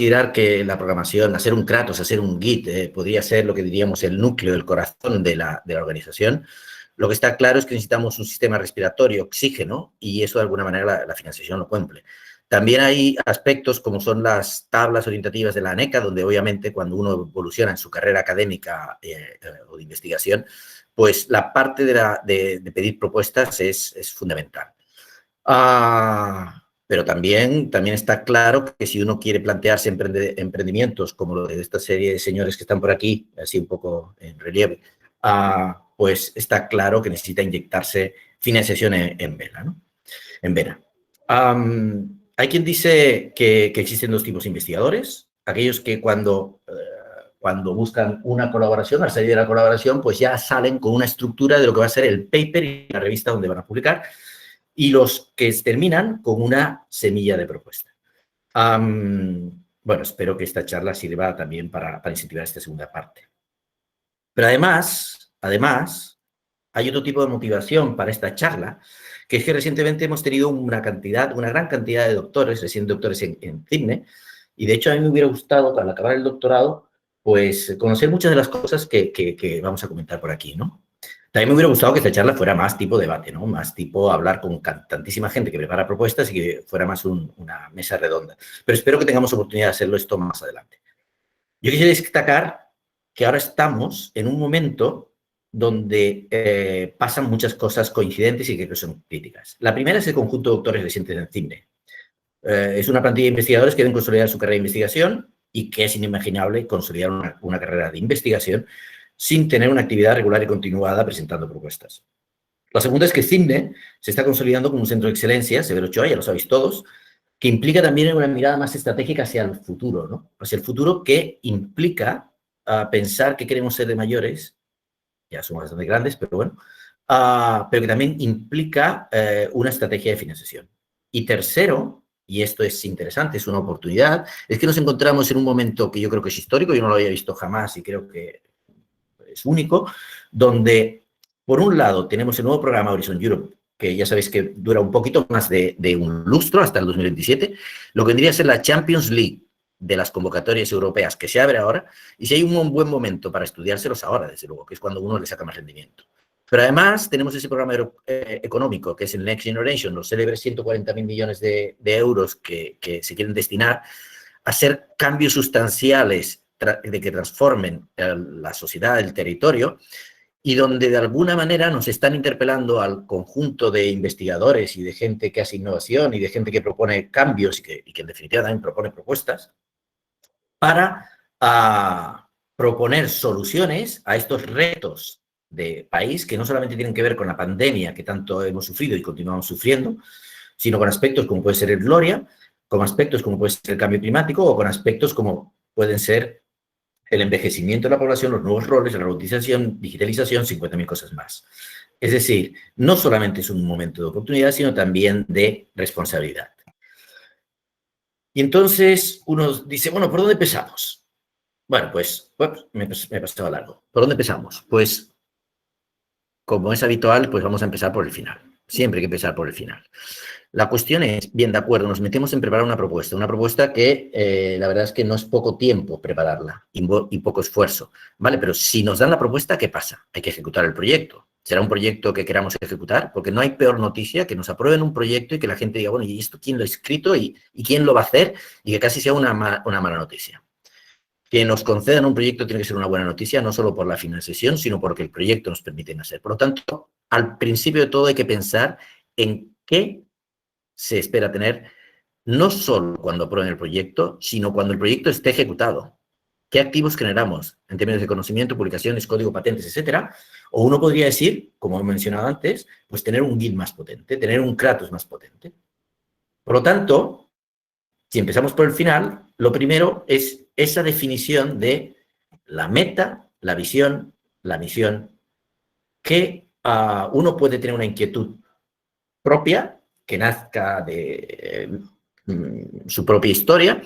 considerar que la programación, hacer un Kratos, hacer un Git, podría ser lo que diríamos el núcleo, el corazón de la organización. Lo que está claro es que necesitamos un sistema respiratorio, oxígeno, y eso de alguna manera la financiación lo cumple. También hay aspectos como son las tablas orientativas de la ANECA, donde obviamente cuando uno evoluciona en su carrera académica o de investigación, pues la parte de pedir propuestas es fundamental. Pero también está claro que si uno quiere plantearse emprendimientos como lo de esta serie de señores que están por aquí, así un poco en relieve, pues está claro que necesita inyectarse financiación en vena, ¿no? En vena. Hay quien dice que existen dos tipos de investigadores, aquellos que cuando buscan una colaboración, al salir de la colaboración, pues ya salen con una estructura de lo que va a ser el paper y la revista donde van a publicar, y los que terminan con una semilla de propuesta. Bueno, espero que esta charla sirva también para incentivar esta segunda parte. Pero además, hay otro tipo de motivación para esta charla, que es que recientemente hemos tenido una gran cantidad de doctores, recién doctores en CIGNE, y de hecho a mí me hubiera gustado, al acabar el doctorado, pues conocer muchas de las cosas que vamos a comentar por aquí, ¿no? También me hubiera gustado que esta charla fuera más tipo debate, ¿no? Más tipo hablar con tantísima gente que prepara propuestas y que fuera más una mesa redonda. Pero espero que tengamos oportunidad de hacerlo esto más adelante. Yo quisiera destacar que ahora estamos en un momento donde pasan muchas cosas coincidentes y que son críticas. La primera es el conjunto de doctores recientes en CIGNE. Es una plantilla de investigadores que deben consolidar su carrera de investigación y que es inimaginable consolidar una carrera de investigación sin tener una actividad regular y continuada presentando propuestas. La segunda es que CIGNE se está consolidando como un centro de excelencia, Severo Ochoa, ya lo sabéis todos, que implica también una mirada más estratégica hacia el futuro, ¿no? Hacia el futuro que implica pensar que queremos ser de mayores, ya somos bastante grandes, pero bueno, pero que también implica una estrategia de financiación. Y tercero, y esto es interesante, es una oportunidad, es que nos encontramos en un momento que yo creo que es histórico, yo no lo había visto jamás y creo que es único, donde, por un lado, tenemos el nuevo programa Horizon Europe, que ya sabéis que dura un poquito más de un lustro hasta el 2027, lo que vendría a ser la Champions League de las convocatorias europeas que se abre ahora, y si hay un buen momento para estudiárselos ahora, desde luego, que es cuando uno le saca más rendimiento. Pero además tenemos ese programa económico, que es el Next Generation, los célebres 140.000 millones de euros que se quieren destinar a hacer cambios sustanciales de que transformen la sociedad, el territorio, y donde de alguna manera nos están interpelando al conjunto de investigadores y de gente que hace innovación y de gente que propone cambios y que en definitiva también propone propuestas para proponer soluciones a estos retos de país que no solamente tienen que ver con la pandemia que tanto hemos sufrido y continuamos sufriendo, sino con aspectos como puede ser el Gloria, con aspectos como puede ser el cambio climático o con aspectos como pueden ser el envejecimiento de la población, los nuevos roles, la robotización, digitalización, 50.000 cosas más. Es decir, no solamente es un momento de oportunidad, sino también de responsabilidad. Y entonces uno dice, bueno, ¿por dónde empezamos? Bueno, pues me he pasado largo. ¿Por dónde empezamos? Pues, como es habitual, pues vamos a empezar por el final. Siempre hay que empezar por el final. La cuestión es, bien, de acuerdo, nos metemos en preparar una propuesta que la verdad es que no es poco tiempo prepararla y poco esfuerzo, ¿vale? Pero si nos dan la propuesta, ¿qué pasa? Hay que ejecutar el proyecto. ¿Será un proyecto que queramos ejecutar? Porque no hay peor noticia que nos aprueben un proyecto y que la gente diga, bueno, ¿y esto quién lo ha escrito y quién lo va a hacer? Y que casi sea una mala noticia. Que nos concedan un proyecto tiene que ser una buena noticia, no solo por la financiación, sino porque el proyecto nos permite hacer. Por lo tanto, al principio de todo hay que pensar en qué se espera tener, no solo cuando aprueben el proyecto, sino cuando el proyecto esté ejecutado. ¿Qué activos generamos en términos de conocimiento, publicaciones, código, patentes, etcétera? O uno podría decir, como he mencionado antes, pues tener un Git más potente, tener un Kratos más potente. Por lo tanto, si empezamos por el final, lo primero es esa definición de la meta, la visión, la misión, que uno puede tener una inquietud propia, que nazca de su propia historia,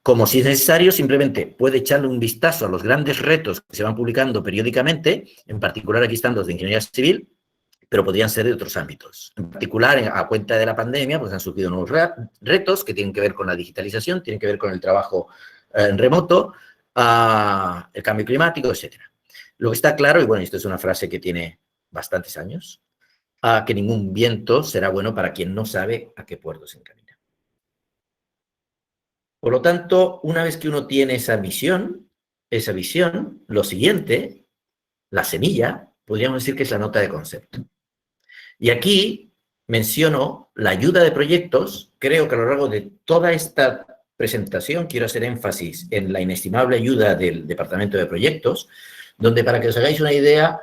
como si es necesario, simplemente puede echarle un vistazo a los grandes retos que se van publicando periódicamente, en particular aquí están los de ingeniería civil, pero podrían ser de otros ámbitos. En particular, a cuenta de la pandemia, pues han surgido nuevos retos que tienen que ver con la digitalización, tienen que ver con el trabajo en remoto, el cambio climático, etcétera. Lo que está claro, y bueno, esto es una frase que tiene bastantes años, que ningún viento será bueno para quien no sabe a qué puerto se encamina. Por lo tanto, una vez que uno tiene esa visión, lo siguiente, la semilla, podríamos decir que es la nota de concepto. Y aquí menciono la ayuda de proyectos. Creo que a lo largo de toda esta presentación quiero hacer énfasis en la inestimable ayuda del Departamento de Proyectos, donde, para que os hagáis una idea,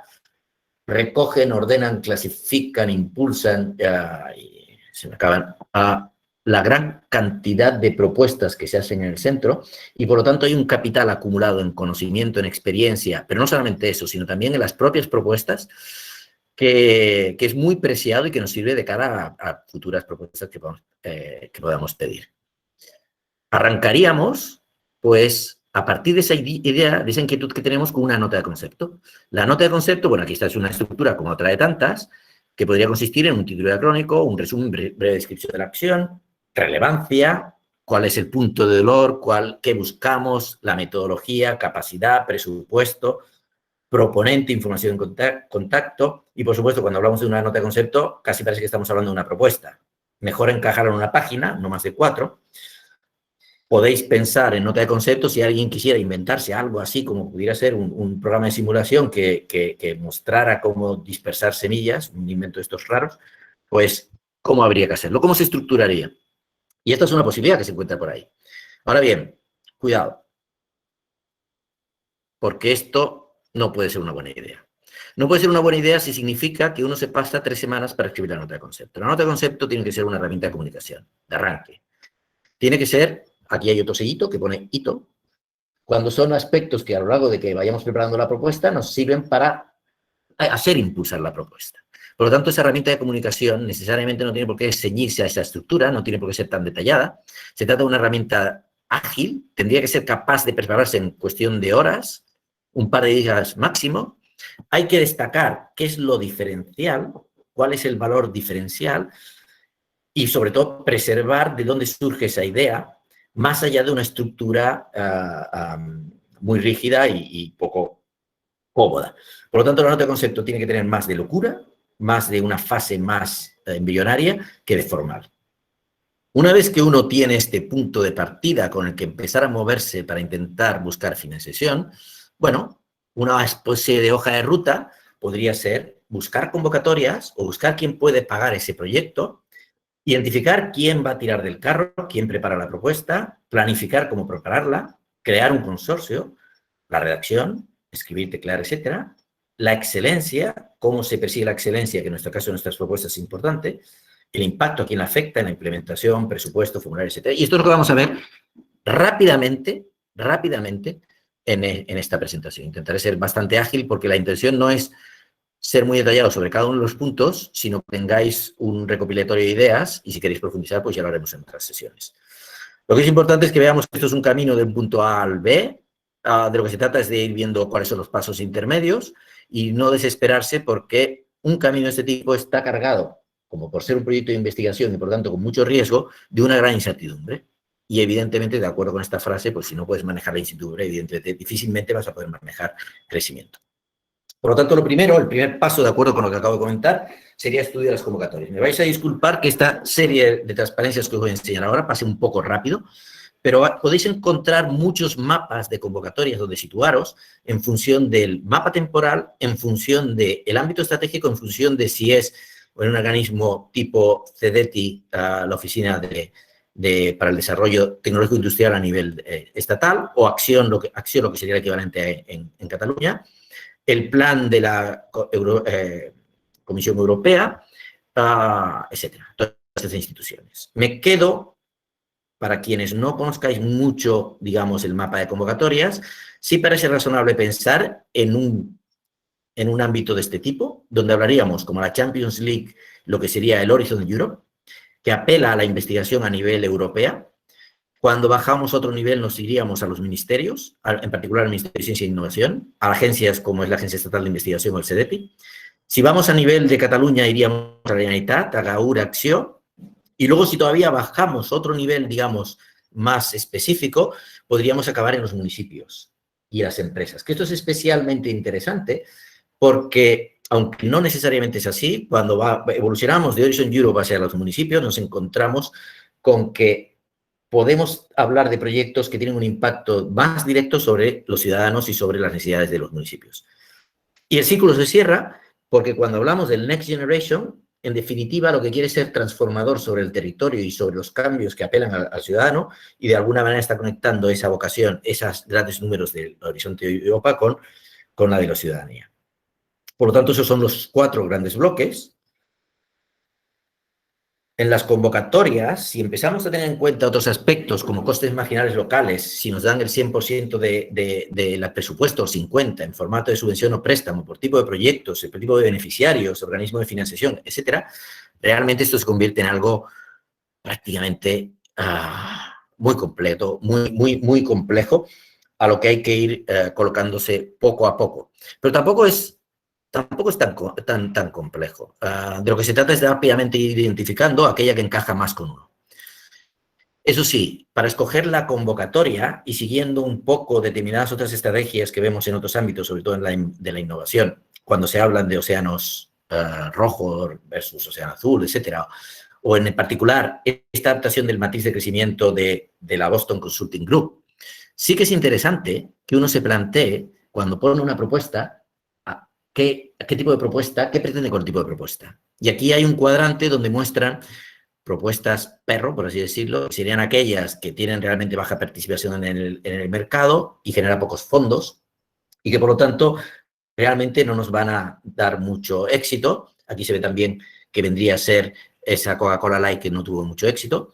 recogen, ordenan, clasifican, impulsan, y se me acaban, la gran cantidad de propuestas que se hacen en el centro, y por lo tanto hay un capital acumulado en conocimiento, en experiencia, pero no solamente eso, sino también en las propias propuestas, que es muy preciado y que nos sirve de cara a futuras propuestas que podamos pedir. Arrancaríamos, pues, a partir de esa idea, de esa inquietud que tenemos, con una nota de concepto. La nota de concepto, bueno, aquí está, es una estructura como otra de tantas, que podría consistir en un título diacrónico, un resumen, breve descripción de la acción, relevancia, cuál es el punto de dolor, qué buscamos, la metodología, capacidad, presupuesto, proponente, información en contacto, y por supuesto, cuando hablamos de una nota de concepto, casi parece que estamos hablando de una propuesta. Mejor encajarla en una página, no más de 4. Podéis pensar en nota de concepto si alguien quisiera inventarse algo así, como pudiera ser un programa de simulación que mostrara cómo dispersar semillas, un invento de estos raros, pues, ¿cómo habría que hacerlo? ¿Cómo se estructuraría? Y esta es una posibilidad que se encuentra por ahí. Ahora bien, cuidado, porque esto no puede ser una buena idea. No puede ser una buena idea si significa que uno se pasa 3 semanas para escribir la nota de concepto. La nota de concepto tiene que ser una herramienta de comunicación, de arranque. Tiene que ser, aquí hay otro sellito que pone hito, cuando son aspectos que a lo largo de que vayamos preparando la propuesta nos sirven para hacer impulsar la propuesta. Por lo tanto, esa herramienta de comunicación necesariamente no tiene por qué ceñirse a esa estructura, no tiene por qué ser tan detallada. Se trata de una herramienta ágil, tendría que ser capaz de prepararse en cuestión de horas, un par de días máximo. Hay que destacar qué es lo diferencial, cuál es el valor diferencial y, sobre todo, preservar de dónde surge esa idea, más allá de una estructura muy rígida y poco cómoda. Por lo tanto, la nota de concepto tiene que tener más de locura, más de una fase más embrionaria que de formal. Una vez que uno tiene este punto de partida con el que empezar a moverse para intentar buscar financiación, bueno, una especie de hoja de ruta podría ser buscar convocatorias o buscar quién puede pagar ese proyecto, identificar quién va a tirar del carro, quién prepara la propuesta, planificar cómo prepararla, crear un consorcio, la redacción, escribir, teclear, etcétera, la excelencia, cómo se persigue la excelencia, que en nuestro caso, en nuestras propuestas es importante, el impacto a quién la afecta en la implementación, presupuesto, formulario, etcétera. Y esto es lo que vamos a ver rápidamente en esta presentación. Intentaré ser bastante ágil porque la intención no es ser muy detallado sobre cada uno de los puntos, sino que tengáis un recopilatorio de ideas y si queréis profundizar, pues ya lo haremos en otras sesiones. Lo que es importante es que veamos que esto es un camino de un punto A al B. De lo que se trata es de ir viendo cuáles son los pasos intermedios y no desesperarse porque un camino de este tipo está cargado, como por ser un proyecto de investigación y por lo tanto con mucho riesgo, de una gran incertidumbre. Y evidentemente, de acuerdo con esta frase, pues si no puedes manejar la incertidumbre, evidentemente difícilmente vas a poder manejar crecimiento. Por lo tanto, el primer paso, de acuerdo con lo que acabo de comentar, sería estudiar las convocatorias. Me vais a disculpar que esta serie de transparencias que os voy a enseñar ahora pase un poco rápido, pero podéis encontrar muchos mapas de convocatorias donde situaros en función del mapa temporal, en función del ámbito estratégico, en función de si es un organismo tipo CEDETI, la Oficina para el Desarrollo Tecnológico Industrial a nivel estatal, o Acción, lo que sería el equivalente en Cataluña, el plan de la Comisión Europea, etcétera, todas estas instituciones. Me quedo, para quienes no conozcáis mucho, digamos, el mapa de convocatorias, sí parece razonable pensar en un ámbito de este tipo, donde hablaríamos, como la Champions League, lo que sería el Horizon Europe, que apela a la investigación a nivel europea. Cuando bajamos a otro nivel nos iríamos a los ministerios, en particular al Ministerio de Ciencia e Innovación, a agencias como es la Agencia Estatal de Investigación o el CEDEPI, Si vamos a nivel de Cataluña, iríamos a la Generalitat, a Gaur, Acció, y luego si todavía bajamos otro nivel, digamos, más específico, podríamos acabar en los municipios y las empresas. Que esto es especialmente interesante porque, aunque no necesariamente es así, cuando evolucionamos de Horizon Europe hacia los municipios, nos encontramos con que podemos hablar de proyectos que tienen un impacto más directo sobre los ciudadanos y sobre las necesidades de los municipios. Y el círculo se cierra porque cuando hablamos del Next Generation, en definitiva, lo que quiere es ser transformador sobre el territorio y sobre los cambios que apelan al ciudadano y de alguna manera está conectando esa vocación, esos grandes números del Horizonte Europa con la de la ciudadanía. Por lo tanto, esos son los 4 grandes bloques. En las convocatorias, si empezamos a tener en cuenta otros aspectos como costes marginales locales, si nos dan el 100% del presupuesto o 50% en formato de subvención o préstamo por tipo de proyectos, por tipo de beneficiarios, organismo de financiación, etcétera, realmente esto se convierte en algo prácticamente muy completo, muy complejo, a lo que hay que ir colocándose poco a poco. Pero tampoco es tan complejo. De lo que se trata es de rápidamente ir identificando aquella que encaja más con uno. Eso sí, para escoger la convocatoria y siguiendo un poco determinadas otras estrategias que vemos en otros ámbitos, sobre todo de la innovación, cuando se hablan de océanos rojos versus océano azul, etcétera, o en particular esta adaptación del matriz de crecimiento de la Boston Consulting Group, sí que es interesante que uno se plantee, cuando pone una propuesta, ¿qué tipo de propuesta? ¿Qué pretende con el tipo de propuesta? Y aquí hay un cuadrante donde muestran propuestas perro, por así decirlo, que serían aquellas que tienen realmente baja participación en el mercado y generan pocos fondos y que, por lo tanto, realmente no nos van a dar mucho éxito. Aquí se ve también que vendría a ser esa Coca-Cola Light que no tuvo mucho éxito.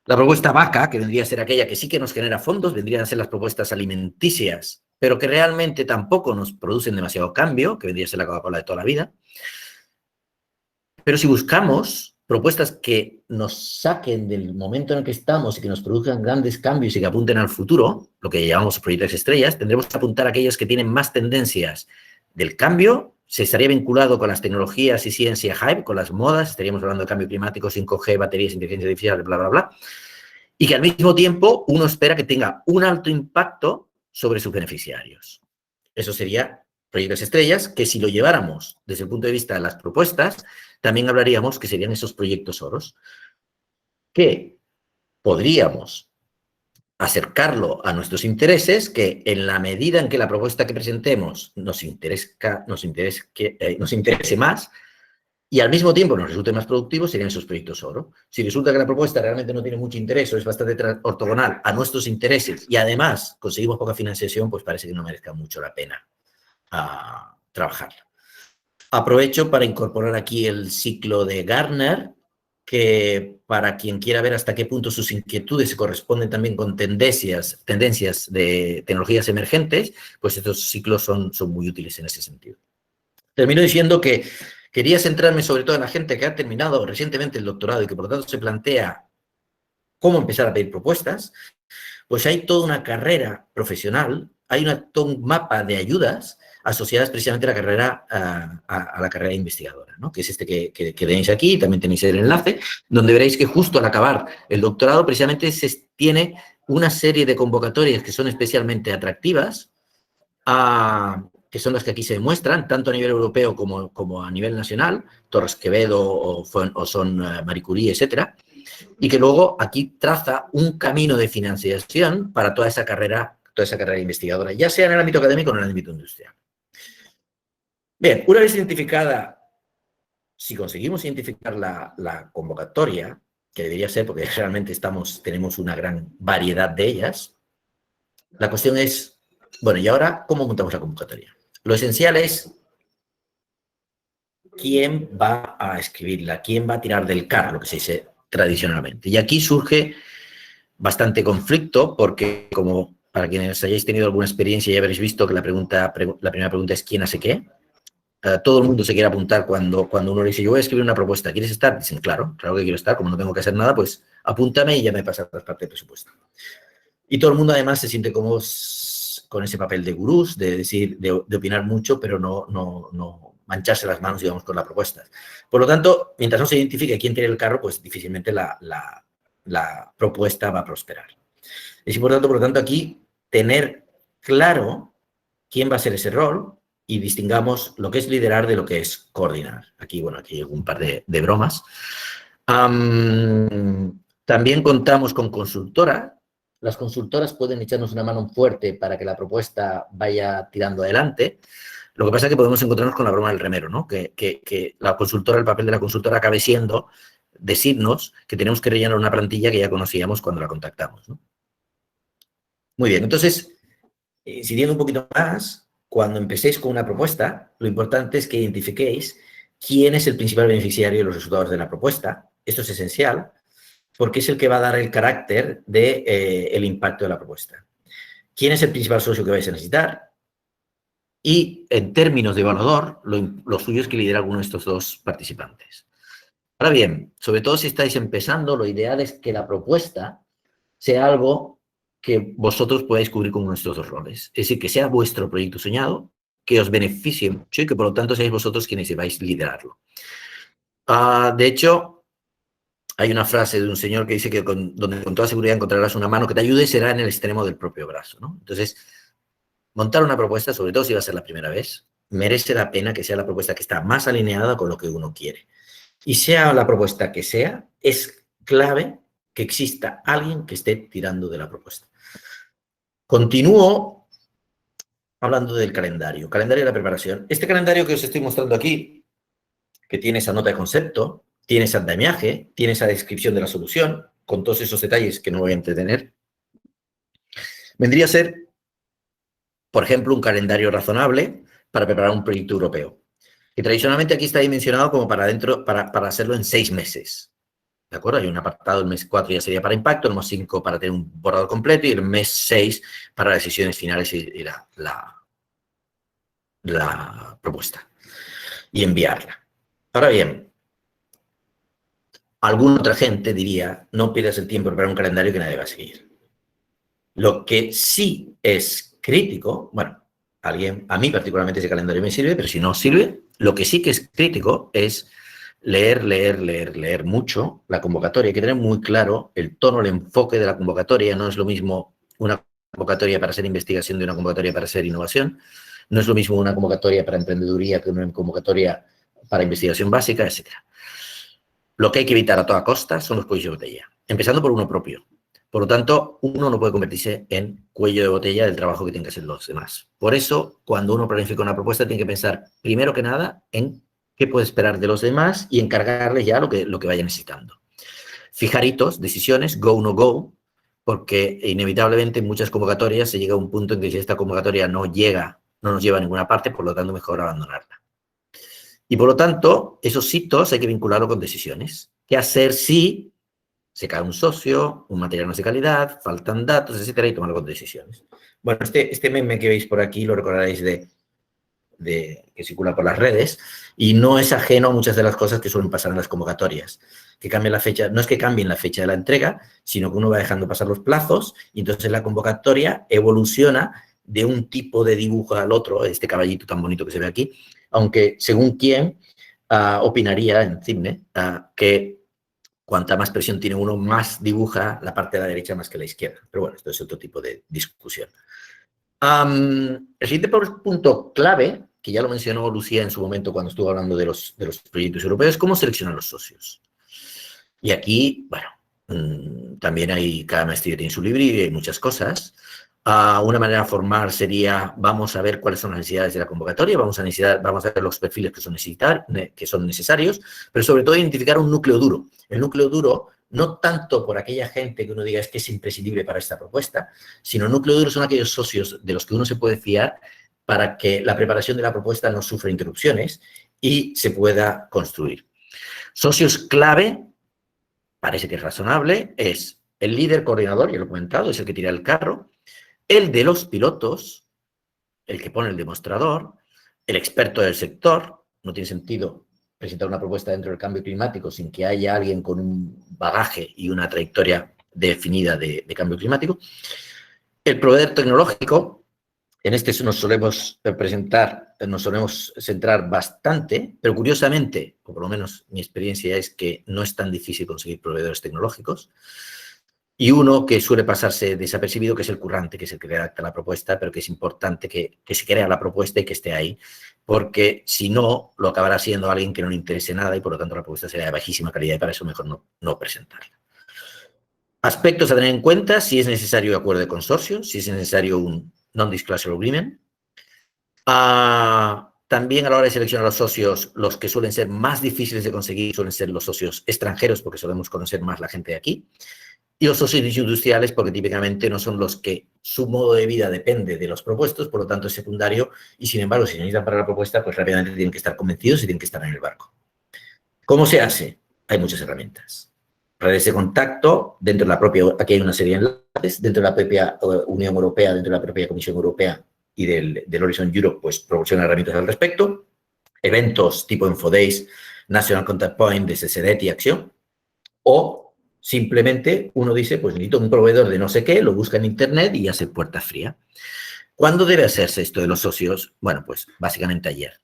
La propuesta vaca, que vendría a ser aquella que sí que nos genera fondos, vendrían a ser las propuestas alimenticias, pero que realmente tampoco nos producen demasiado cambio, que vendría a ser la Coca-Cola de toda la vida. Pero si buscamos propuestas que nos saquen del momento en el que estamos y que nos produzcan grandes cambios y que apunten al futuro, lo que llamamos proyectos estrellas, tendremos que apuntar a aquellos que tienen más tendencias del cambio. Se estaría vinculado con las tecnologías y ciencia hype, con las modas, estaríamos hablando de cambio climático, 5G, baterías, inteligencia artificial, bla, bla, bla, y que al mismo tiempo uno espera que tenga un alto impacto sobre sus beneficiarios. Eso sería proyectos estrellas, que si lo lleváramos desde el punto de vista de las propuestas, también hablaríamos que serían esos proyectos oros, que podríamos acercarlo a nuestros intereses, que en la medida en que la propuesta que presentemos nos interese más y al mismo tiempo nos resulte más productivo, serían esos proyectos oro. Si resulta que la propuesta realmente no tiene mucho interés o es bastante ortogonal a nuestros intereses y además conseguimos poca financiación, pues parece que no merezca mucho la pena trabajarla. Aprovecho para incorporar aquí el ciclo de Gartner, que para quien quiera ver hasta qué punto sus inquietudes se corresponden también con tendencias de tecnologías emergentes, pues estos ciclos son muy útiles en ese sentido. Termino diciendo que quería centrarme sobre todo en la gente que ha terminado recientemente el doctorado y que por lo tanto se plantea cómo empezar a pedir propuestas. Pues hay toda una carrera profesional, hay todo un mapa de ayudas asociadas precisamente a la carrera, a la carrera investigadora, ¿no? Que es este que tenéis aquí, también tenéis el enlace, donde veréis que justo al acabar el doctorado precisamente se tiene una serie de convocatorias que son especialmente atractivas, que son las que aquí se demuestran, tanto a nivel europeo como a nivel nacional, Torres Quevedo o son Marie Curie, etcétera, y que luego aquí traza un camino de financiación para toda esa carrera investigadora, ya sea en el ámbito académico o en el ámbito industrial. Bien, una vez identificada, si conseguimos identificar la convocatoria, que debería ser porque realmente tenemos una gran variedad de ellas, la cuestión es, bueno, ¿y ahora cómo montamos la convocatoria? Lo esencial es quién va a escribirla, quién va a tirar del carro, lo que se dice tradicionalmente. Y aquí surge bastante conflicto porque, como para quienes hayáis tenido alguna experiencia ya habréis visto que la primera pregunta es ¿quién hace qué? Todo el mundo se quiere apuntar cuando uno le dice yo voy a escribir una propuesta, ¿quieres estar? Dicen, claro que quiero estar, como no tengo que hacer nada, con apúntame y ya me pasas parte del presupuesto. Y todo el mundo además se siente como con ese papel de gurús, de decir, de opinar mucho, pero no mancharse las manos, digamos, con la propuesta. Por lo tanto, mientras no se identifique quién tiene el carro, pues difícilmente la propuesta va a prosperar. Es importante, por lo tanto, aquí tener claro quién va a ser ese rol y distingamos lo que es liderar de lo que es coordinar. Aquí, bueno, aquí hay un par de bromas. También contamos con consultora. Las consultoras pueden echarnos una mano fuerte para que la propuesta vaya tirando adelante. Lo que pasa es que podemos encontrarnos con la broma del remero, ¿no? Que la consultora, el papel de la consultora acabe siendo decirnos que tenemos que rellenar una plantilla que ya conocíamos cuando la contactamos, ¿no? Muy bien, entonces, siguiendo un poquito más, cuando empecéis con una propuesta, lo importante es que identifiquéis quién es el principal beneficiario de los resultados de la propuesta. Esto es esencial, porque es el que va a dar el carácter del impacto de la propuesta. ¿Quién es el principal socio que vais a necesitar? Y en términos de evaluador, lo suyo es que lidere alguno de estos dos participantes. Ahora bien, sobre todo si estáis empezando, lo ideal es que la propuesta sea algo que vosotros podáis cubrir con nuestros dos roles. Es decir, que sea vuestro proyecto soñado, que os beneficie mucho y que por lo tanto seáis vosotros quienes debáis liderarlo. De hecho, hay una frase de un señor que dice que donde con toda seguridad encontrarás una mano que te ayude será en el extremo del propio brazo, ¿no? Entonces, montar una propuesta, sobre todo si va a ser la primera vez, merece la pena que sea la propuesta que está más alineada con lo que uno quiere. Y sea la propuesta que sea, es clave que exista alguien que esté tirando de la propuesta. Continúo hablando del calendario de la preparación. Este calendario que os estoy mostrando aquí, que tiene esa nota de concepto, tiene ese andamiaje, tiene esa descripción de la solución, con todos esos detalles que no voy a entretener, vendría a ser, por ejemplo, un calendario razonable para preparar un proyecto europeo, que tradicionalmente aquí está dimensionado como para hacerlo en 6 meses. ¿De acuerdo? Hay un apartado, el mes 4 ya sería para impacto, el mes 5 para tener un borrador completo y el mes 6 para las decisiones finales y la propuesta y enviarla. Ahora bien, alguna otra gente diría, no pierdas el tiempo para un calendario que nadie va a seguir. Lo que sí es crítico, bueno, a mí particularmente ese calendario me sirve, pero si no sirve, lo que sí que es crítico es leer mucho la convocatoria. Hay que tener muy claro el tono, el enfoque de la convocatoria. No es lo mismo una convocatoria para hacer investigación de una convocatoria para hacer innovación. No es lo mismo una convocatoria para emprendeduría que una convocatoria para investigación básica, etc. Lo que hay que evitar a toda costa son los cuellos de botella, empezando por uno propio. Por lo tanto, uno no puede convertirse en cuello de botella del trabajo que tienen que hacer los demás. Por eso, cuando uno planifica una propuesta, tiene que pensar, primero que nada, en qué puede esperar de los demás y encargarles ya lo que vaya necesitando. Fijar hitos, decisiones, go, no go, porque inevitablemente en muchas convocatorias se llega a un punto en que si esta convocatoria no nos lleva a ninguna parte, por lo tanto, mejor abandonarla. Y por lo tanto, esos hitos hay que vincularlo con decisiones. ¿Qué hacer si se cae un socio, un material no es de calidad, faltan datos, etcétera, y tomarlo con decisiones? Bueno, este meme que veis por aquí lo recordaréis que circula por las redes y no es ajeno a muchas de las cosas que suelen pasar en las convocatorias. Que cambien la fecha, no es que cambien la fecha de la entrega, sino que uno va dejando pasar los plazos y entonces la convocatoria evoluciona de un tipo de dibujo al otro, este caballito tan bonito que se ve aquí, aunque según quién opinaría en Cine que cuanta más presión tiene uno, más dibuja la parte de la derecha más que la izquierda. Pero bueno, esto es otro tipo de discusión. El siguiente punto clave, que ya lo mencionó Lucía en su momento cuando estuvo hablando de los proyectos europeos, es cómo seleccionar los socios. Y aquí, bueno, también cada maestría tiene su libro y hay muchas cosas. Una manera de formar sería, vamos a ver cuáles son las necesidades de la convocatoria, vamos a ver los perfiles que son necesarios, pero sobre todo identificar un núcleo duro. El núcleo duro, no tanto por aquella gente que uno diga es que es imprescindible para esta propuesta, sino el núcleo duro son aquellos socios de los que uno se puede fiar para que la preparación de la propuesta no sufra interrupciones y se pueda construir. Socios clave, parece que es razonable, es el líder coordinador, ya lo he comentado, es el que tira el carro, el de los pilotos, el que pone el demostrador, el experto del sector. No tiene sentido presentar una propuesta dentro del cambio climático sin que haya alguien con un bagaje y una trayectoria definida de cambio climático. El proveedor tecnológico, En este nos solemos nos solemos centrar bastante, pero curiosamente, o por lo menos mi experiencia es que no es tan difícil conseguir proveedores tecnológicos. Y uno que suele pasarse desapercibido, que es el currante, que es el que redacta la propuesta, pero que es importante que se crea la propuesta y que esté ahí, porque si no, lo acabará siendo alguien que no le interese nada y por lo tanto la propuesta será de bajísima calidad y para eso mejor no presentarla. Aspectos a tener en cuenta: si es necesario acuerdo de consorcio, si es necesario un non-disclosure agreement. También a la hora de seleccionar los socios, los que suelen ser más difíciles de conseguir suelen ser los socios extranjeros, porque solemos conocer más la gente de aquí. Y los socios industriales, porque típicamente no son los que su modo de vida depende de los propuestos, por lo tanto es secundario, y sin embargo, si necesitan para la propuesta, pues rápidamente tienen que estar convencidos y tienen que estar en el barco. ¿Cómo se hace? Hay muchas herramientas. Redes de contacto, dentro de la propia, aquí hay una serie de enlaces, dentro de la propia Unión Europea, dentro de la propia Comisión Europea y del Horizon Europe, pues proporcionan herramientas al respecto. Eventos tipo InfoDays, National Contact Point, de SSDET y Acción, o simplemente uno dice, pues necesito un proveedor de no sé qué, lo busca en internet y hace puerta fría. ¿Cuándo debe hacerse esto de los socios? Bueno, pues básicamente ayer.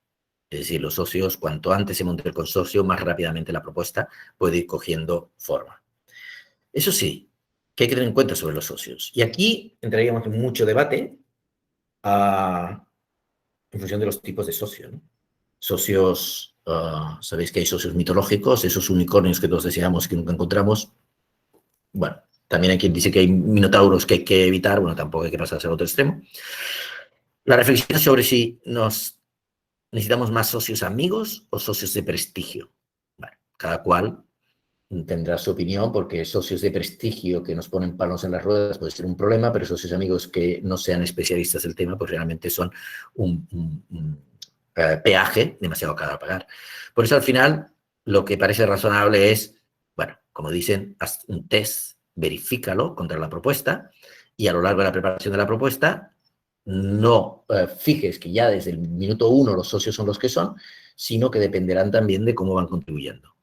Es decir, los socios, cuanto antes se monte el consorcio, más rápidamente la propuesta puede ir cogiendo forma. Eso sí, ¿qué hay que tener en cuenta sobre los socios? Y aquí entraríamos en mucho debate en función de los tipos de socios, ¿no? Socios, sabéis que hay socios mitológicos, esos unicornios que todos deseamos que nunca encontramos. Bueno, también hay quien dice que hay minotauros que hay que evitar, bueno, tampoco hay que pasarse al otro extremo. La reflexión sobre si necesitamos más socios amigos o socios de prestigio. Bueno, cada cual tendrá su opinión, porque socios de prestigio que nos ponen palos en las ruedas puede ser un problema, pero socios amigos que no sean especialistas del tema, pues realmente son un peaje demasiado caro a pagar. Por eso, al final, lo que parece razonable es, bueno, como dicen, haz un test, verifícalo contra la propuesta y a lo largo de la preparación de la propuesta no fijes que ya desde el minuto 1 los socios son los que son, sino que dependerán también de cómo van contribuyendo.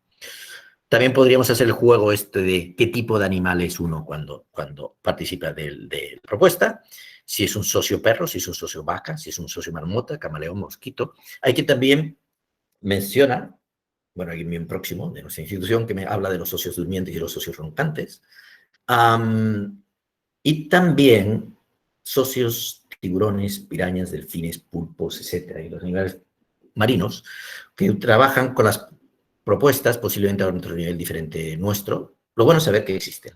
También podríamos hacer el juego de qué tipo de animal es uno cuando participa de la propuesta. Si es un socio perro, si es un socio vaca, si es un socio marmota, camaleón, mosquito. Hay que también menciona, bueno, alguien bien próximo de nuestra institución que me habla de los socios durmientes y los socios roncantes. Y también socios tiburones, pirañas, delfines, pulpos, etcétera, y los animales marinos que trabajan con las propuestas, posiblemente a otro nivel diferente nuestro. Lo bueno es saber que existen.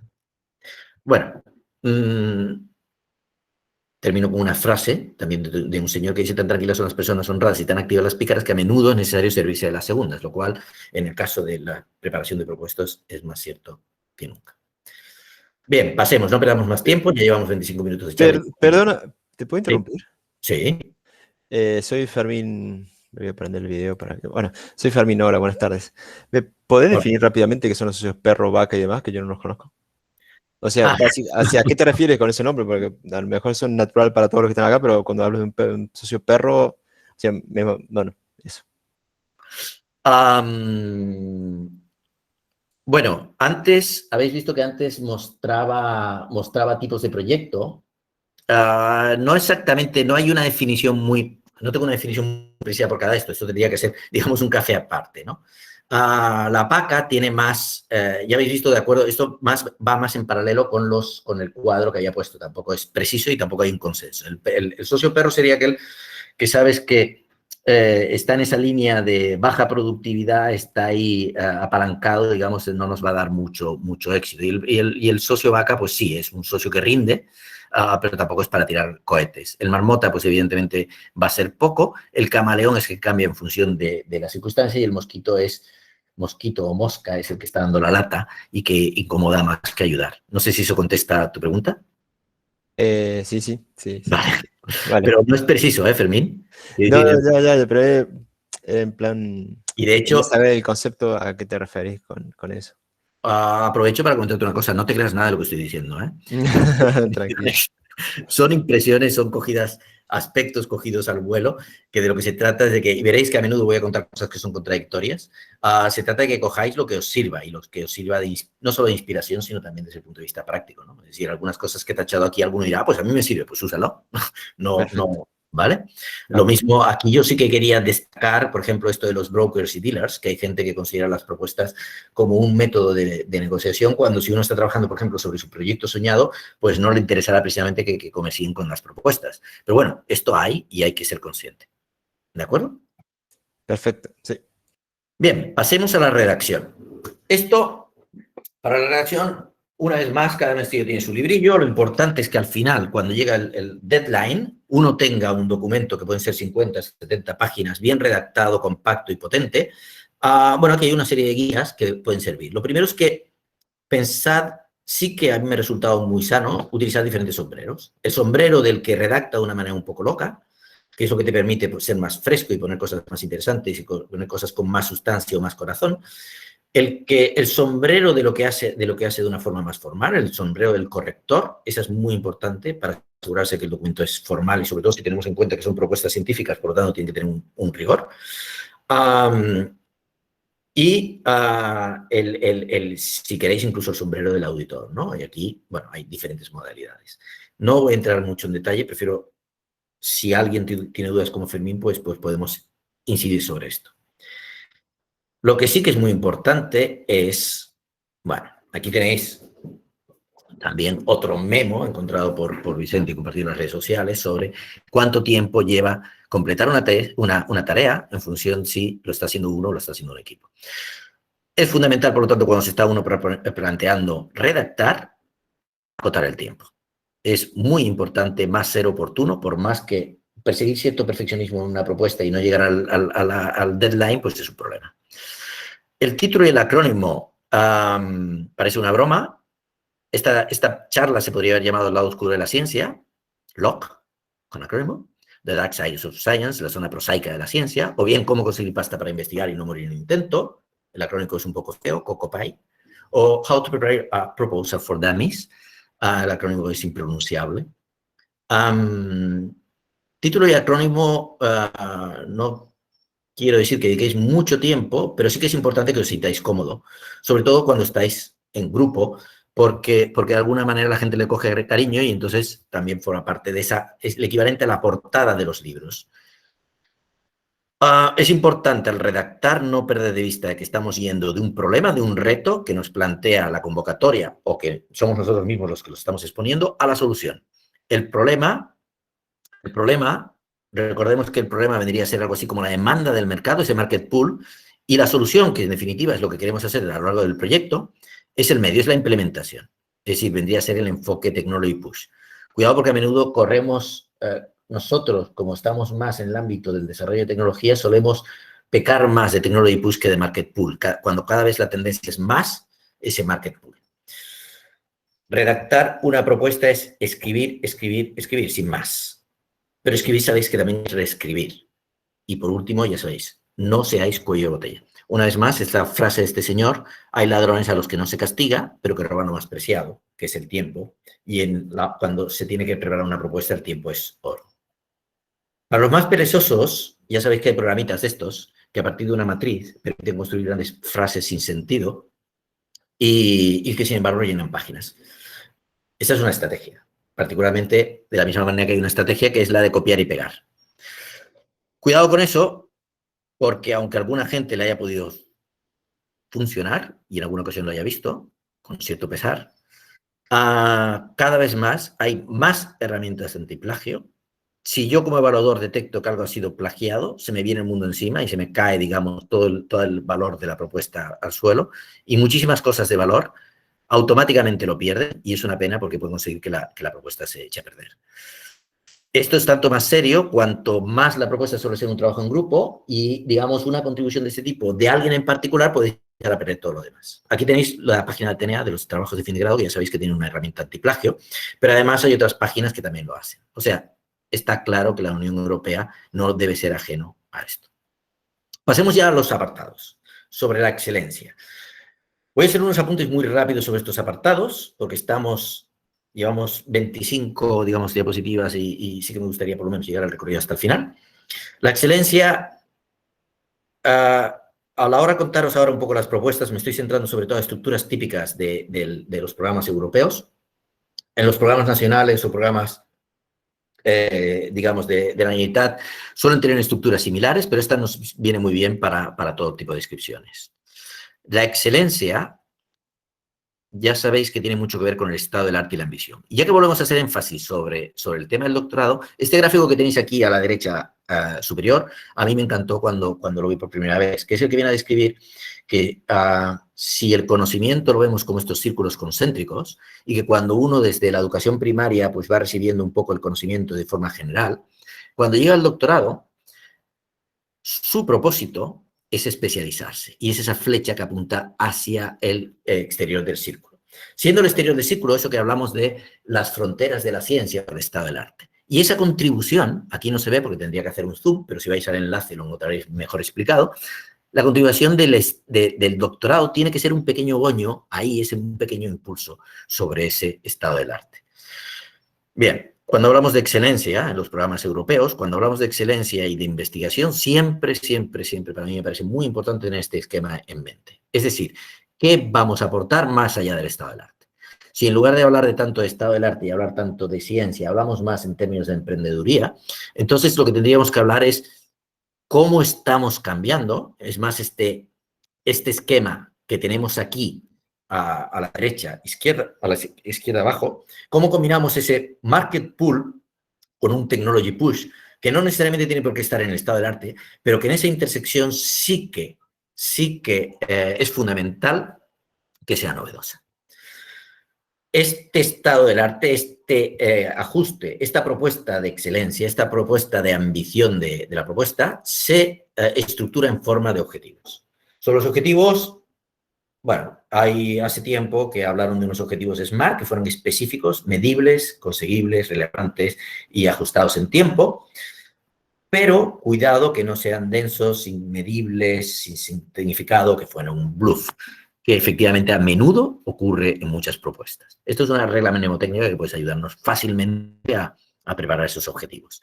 Bueno, termino con una frase también de un señor que dice: tan tranquilas son las personas honradas y tan activas las pícaras que a menudo es necesario servirse de las segundas, lo cual en el caso de la preparación de propuestas es más cierto que nunca. Bien, pasemos, no perdamos más tiempo, ya llevamos 25 minutos de charla. Perdona, ¿te puedo interrumpir? Sí. Soy Fermín, voy a prender el video para que... Bueno, soy Fermín, hola, buenas tardes. ¿Me podés definir rápidamente qué son los socios perro, vaca y demás, que yo no los conozco? O sea, ¿hacia qué te refieres con ese nombre? Porque a lo mejor son natural para todos los que están acá, pero cuando hablo de un socio perro, o sea, bueno, eso. Bueno, antes, habéis visto que antes mostraba tipos de proyecto. No exactamente, no hay una definición no tengo una definición muy precisa por cada esto tendría que ser, digamos, un café aparte, ¿no? La PACA tiene más, ya habéis visto, de acuerdo, esto va más en paralelo con el cuadro que había puesto, tampoco es preciso y tampoco hay un consenso. El socio perro sería aquel que sabes que está en esa línea de baja productividad, está ahí apalancado, digamos, no nos va a dar mucho éxito. Y el socio vaca, pues sí, es un socio que rinde, pero tampoco es para tirar cohetes. El marmota, pues evidentemente va a ser poco. El camaleón es que cambia en función de la circunstancia y el mosquito o mosca es el que está dando la lata y que incomoda más que ayudar. No sé si eso contesta a tu pregunta. Sí. Vale. Pero no es preciso, Fermín? No, ya, pero en plan... Y de hecho... saber el concepto a qué te referís con eso. Aprovecho para contarte una cosa, no te creas nada de lo que estoy diciendo, Tranquilo. Son impresiones, son cogidas aspectos cogidos al vuelo, que de lo que se trata es de que, y veréis que a menudo voy a contar cosas que son contradictorias, se trata de que cojáis lo que os sirva, y lo que os sirva no solo de inspiración, sino también desde el punto de vista práctico, ¿no? Es decir, algunas cosas que he tachado aquí, alguno dirá, pues a mí me sirve, pues úsalo. Perfecto. ¿Vale? Lo Vale. mismo, aquí yo sí que quería destacar, por ejemplo, esto de los brokers y dealers, que hay gente que considera las propuestas como un método de negociación, cuando si uno está trabajando, por ejemplo, sobre su proyecto soñado, pues no le interesará precisamente que comercien con las propuestas. Pero bueno, esto hay y hay que ser consciente. ¿De acuerdo? Perfecto, sí. Bien, pasemos a la redacción. Esto, para la redacción, una vez más, cada maestrillo tiene su librillo. Lo importante es que al final, cuando llega el deadline, uno tenga un documento que pueden ser 50, 70 páginas, bien redactado, compacto y potente. Bueno, aquí hay una serie de guías que pueden servir. Lo primero es que pensad, sí que a mí me ha resultado muy sano utilizar diferentes sombreros. El sombrero del que redacta de una manera un poco loca, que es lo que te permite pues, ser más fresco y poner cosas más interesantes y poner cosas con más sustancia o más corazón. El sombrero de lo que hace de una forma más formal, el sombrero del corrector, eso es muy importante para asegurarse que el documento es formal y sobre todo si tenemos en cuenta que son propuestas científicas, por lo tanto tiene que tener un rigor. Si queréis, incluso el sombrero del auditor, ¿no? Y aquí, bueno, hay diferentes modalidades. No voy a entrar mucho en detalle, prefiero, si alguien tiene dudas como Fermín, pues podemos incidir sobre esto. Lo que sí que es muy importante es, bueno, aquí tenéis también otro memo encontrado por Vicente y compartido en las redes sociales sobre cuánto tiempo lleva completar una tarea en función si lo está haciendo uno o lo está haciendo un equipo. Es fundamental, por lo tanto, cuando se está uno planteando redactar, acotar el tiempo. Es muy importante más ser oportuno, por más que perseguir cierto perfeccionismo en una propuesta y no llegar al deadline, pues es un problema. El título y el acrónimo parece una broma. Esta charla se podría haber llamado El lado oscuro de la ciencia, LOC, con acrónimo, The Dark Side of Science, la zona prosaica de la ciencia, o bien Cómo conseguir pasta para investigar y no morir en el intento, el acrónimo es un poco feo, COCOPAI, o How to Prepare a Proposal for Dummies, el acrónimo es impronunciable. Título y acrónimo no quiero decir que dediquéis mucho tiempo, pero sí que es importante que os sintáis cómodo, sobre todo cuando estáis en grupo, porque de alguna manera la gente le coge cariño y entonces también forma parte de esa, es el equivalente a la portada de los libros. Es importante al redactar no perder de vista que estamos yendo de un problema, de un reto que nos plantea la convocatoria o que somos nosotros mismos los que lo estamos exponiendo, a la solución. El problema, recordemos que el problema vendría a ser algo así como la demanda del mercado, ese market pool, y la solución, que en definitiva es lo que queremos hacer a lo largo del proyecto, es el medio, es la implementación. Es decir, vendría a ser el enfoque technology push. Cuidado porque a menudo corremos, nosotros, como estamos más en el ámbito del desarrollo de tecnología, solemos pecar más de technology push que de market pool, cuando cada vez la tendencia es más ese market pool. Redactar una propuesta es escribir, escribir, escribir, sin más. Pero escribir sabéis que también es reescribir. Y por último, ya sabéis, no seáis cuello de botella. Una vez más, esta frase de este señor, hay ladrones a los que no se castiga, pero que roban lo más preciado, que es el tiempo. Y cuando se tiene que preparar una propuesta, el tiempo es oro. Para los más perezosos, ya sabéis que hay programitas de estos, que a partir de una matriz permiten construir grandes frases sin sentido y que, sin embargo, rellenan páginas. Esta es una estrategia, particularmente de la misma manera que hay una estrategia que es la de copiar y pegar. Cuidado con eso, porque aunque a alguna gente le haya podido funcionar, y en alguna ocasión lo haya visto, con cierto pesar, cada vez más hay más herramientas antiplagio. Si yo como evaluador detecto que algo ha sido plagiado, se me viene el mundo encima y se me cae, digamos, todo el valor de la propuesta al suelo y muchísimas cosas de valor automáticamente lo pierden y es una pena porque puede conseguir que la propuesta se eche a perder. Esto es tanto más serio cuanto más la propuesta suele ser un trabajo en grupo y, digamos, una contribución de este tipo de alguien en particular puede echar a perder todo lo demás. Aquí tenéis la página de TNA de los trabajos de fin de grado, que ya sabéis que tiene una herramienta antiplagio, pero además hay otras páginas que también lo hacen. O sea, está claro que la Unión Europea no debe ser ajeno a esto. Pasemos ya a los apartados sobre la excelencia. Voy a hacer unos apuntes muy rápidos sobre estos apartados, porque estamos Llevamos 25, digamos, diapositivas y sí que me gustaría por lo menos llegar al recorrido hasta el final. La excelencia, a la hora de contaros ahora un poco las propuestas, me estoy centrando sobre todo en estructuras típicas de los programas europeos. En los programas nacionales o programas, digamos, de la Generalitat, suelen tener estructuras similares, pero esta nos viene muy bien para todo tipo de inscripciones. La excelencia, ya sabéis que tiene mucho que ver con el estado del arte y la ambición. Y ya que volvemos a hacer énfasis sobre el tema del doctorado, este gráfico que tenéis aquí a la derecha superior, a mí me encantó cuando lo vi por primera vez, que es el que viene a describir que si el conocimiento lo vemos como estos círculos concéntricos y que cuando uno desde la educación primaria pues va recibiendo un poco el conocimiento de forma general, cuando llega al doctorado, su propósito es especializarse y es esa flecha que apunta hacia el exterior del círculo. Siendo el exterior del círculo eso que hablamos de las fronteras de la ciencia o el estado del arte. Y esa contribución, aquí no se ve porque tendría que hacer un zoom, pero si vais al enlace lo encontraréis mejor explicado, la contribución del doctorado tiene que ser un pequeño goño, ahí es un pequeño impulso sobre ese estado del arte. Bien, cuando hablamos de excelencia en los programas europeos, cuando hablamos de excelencia y de investigación, siempre, para mí me parece muy importante tener este esquema en mente. Es decir, ¿qué vamos a aportar más allá del estado del arte? Si en lugar de hablar de tanto de estado del arte y hablar tanto de ciencia, hablamos más en términos de emprendeduría, entonces lo que tendríamos que hablar es cómo estamos cambiando, es más, este esquema que tenemos aquí a la derecha, a la izquierda abajo, cómo combinamos ese market pull con un technology push, que no necesariamente tiene por qué estar en el estado del arte, pero que en esa intersección sí que es fundamental que sea novedosa. Este estado del arte, este ajuste, esta propuesta de excelencia, esta propuesta de ambición de la propuesta, se estructura en forma de objetivos. Son los objetivos, bueno, hace tiempo que hablaron de unos objetivos SMART, que fueron específicos, medibles, conseguibles, relevantes y ajustados en tiempo, pero cuidado que no sean densos, inmedibles, sin significado, que fueran un bluff, que efectivamente a menudo ocurre en muchas propuestas. Esto es una regla mnemotécnica que puede ayudarnos fácilmente a preparar esos objetivos.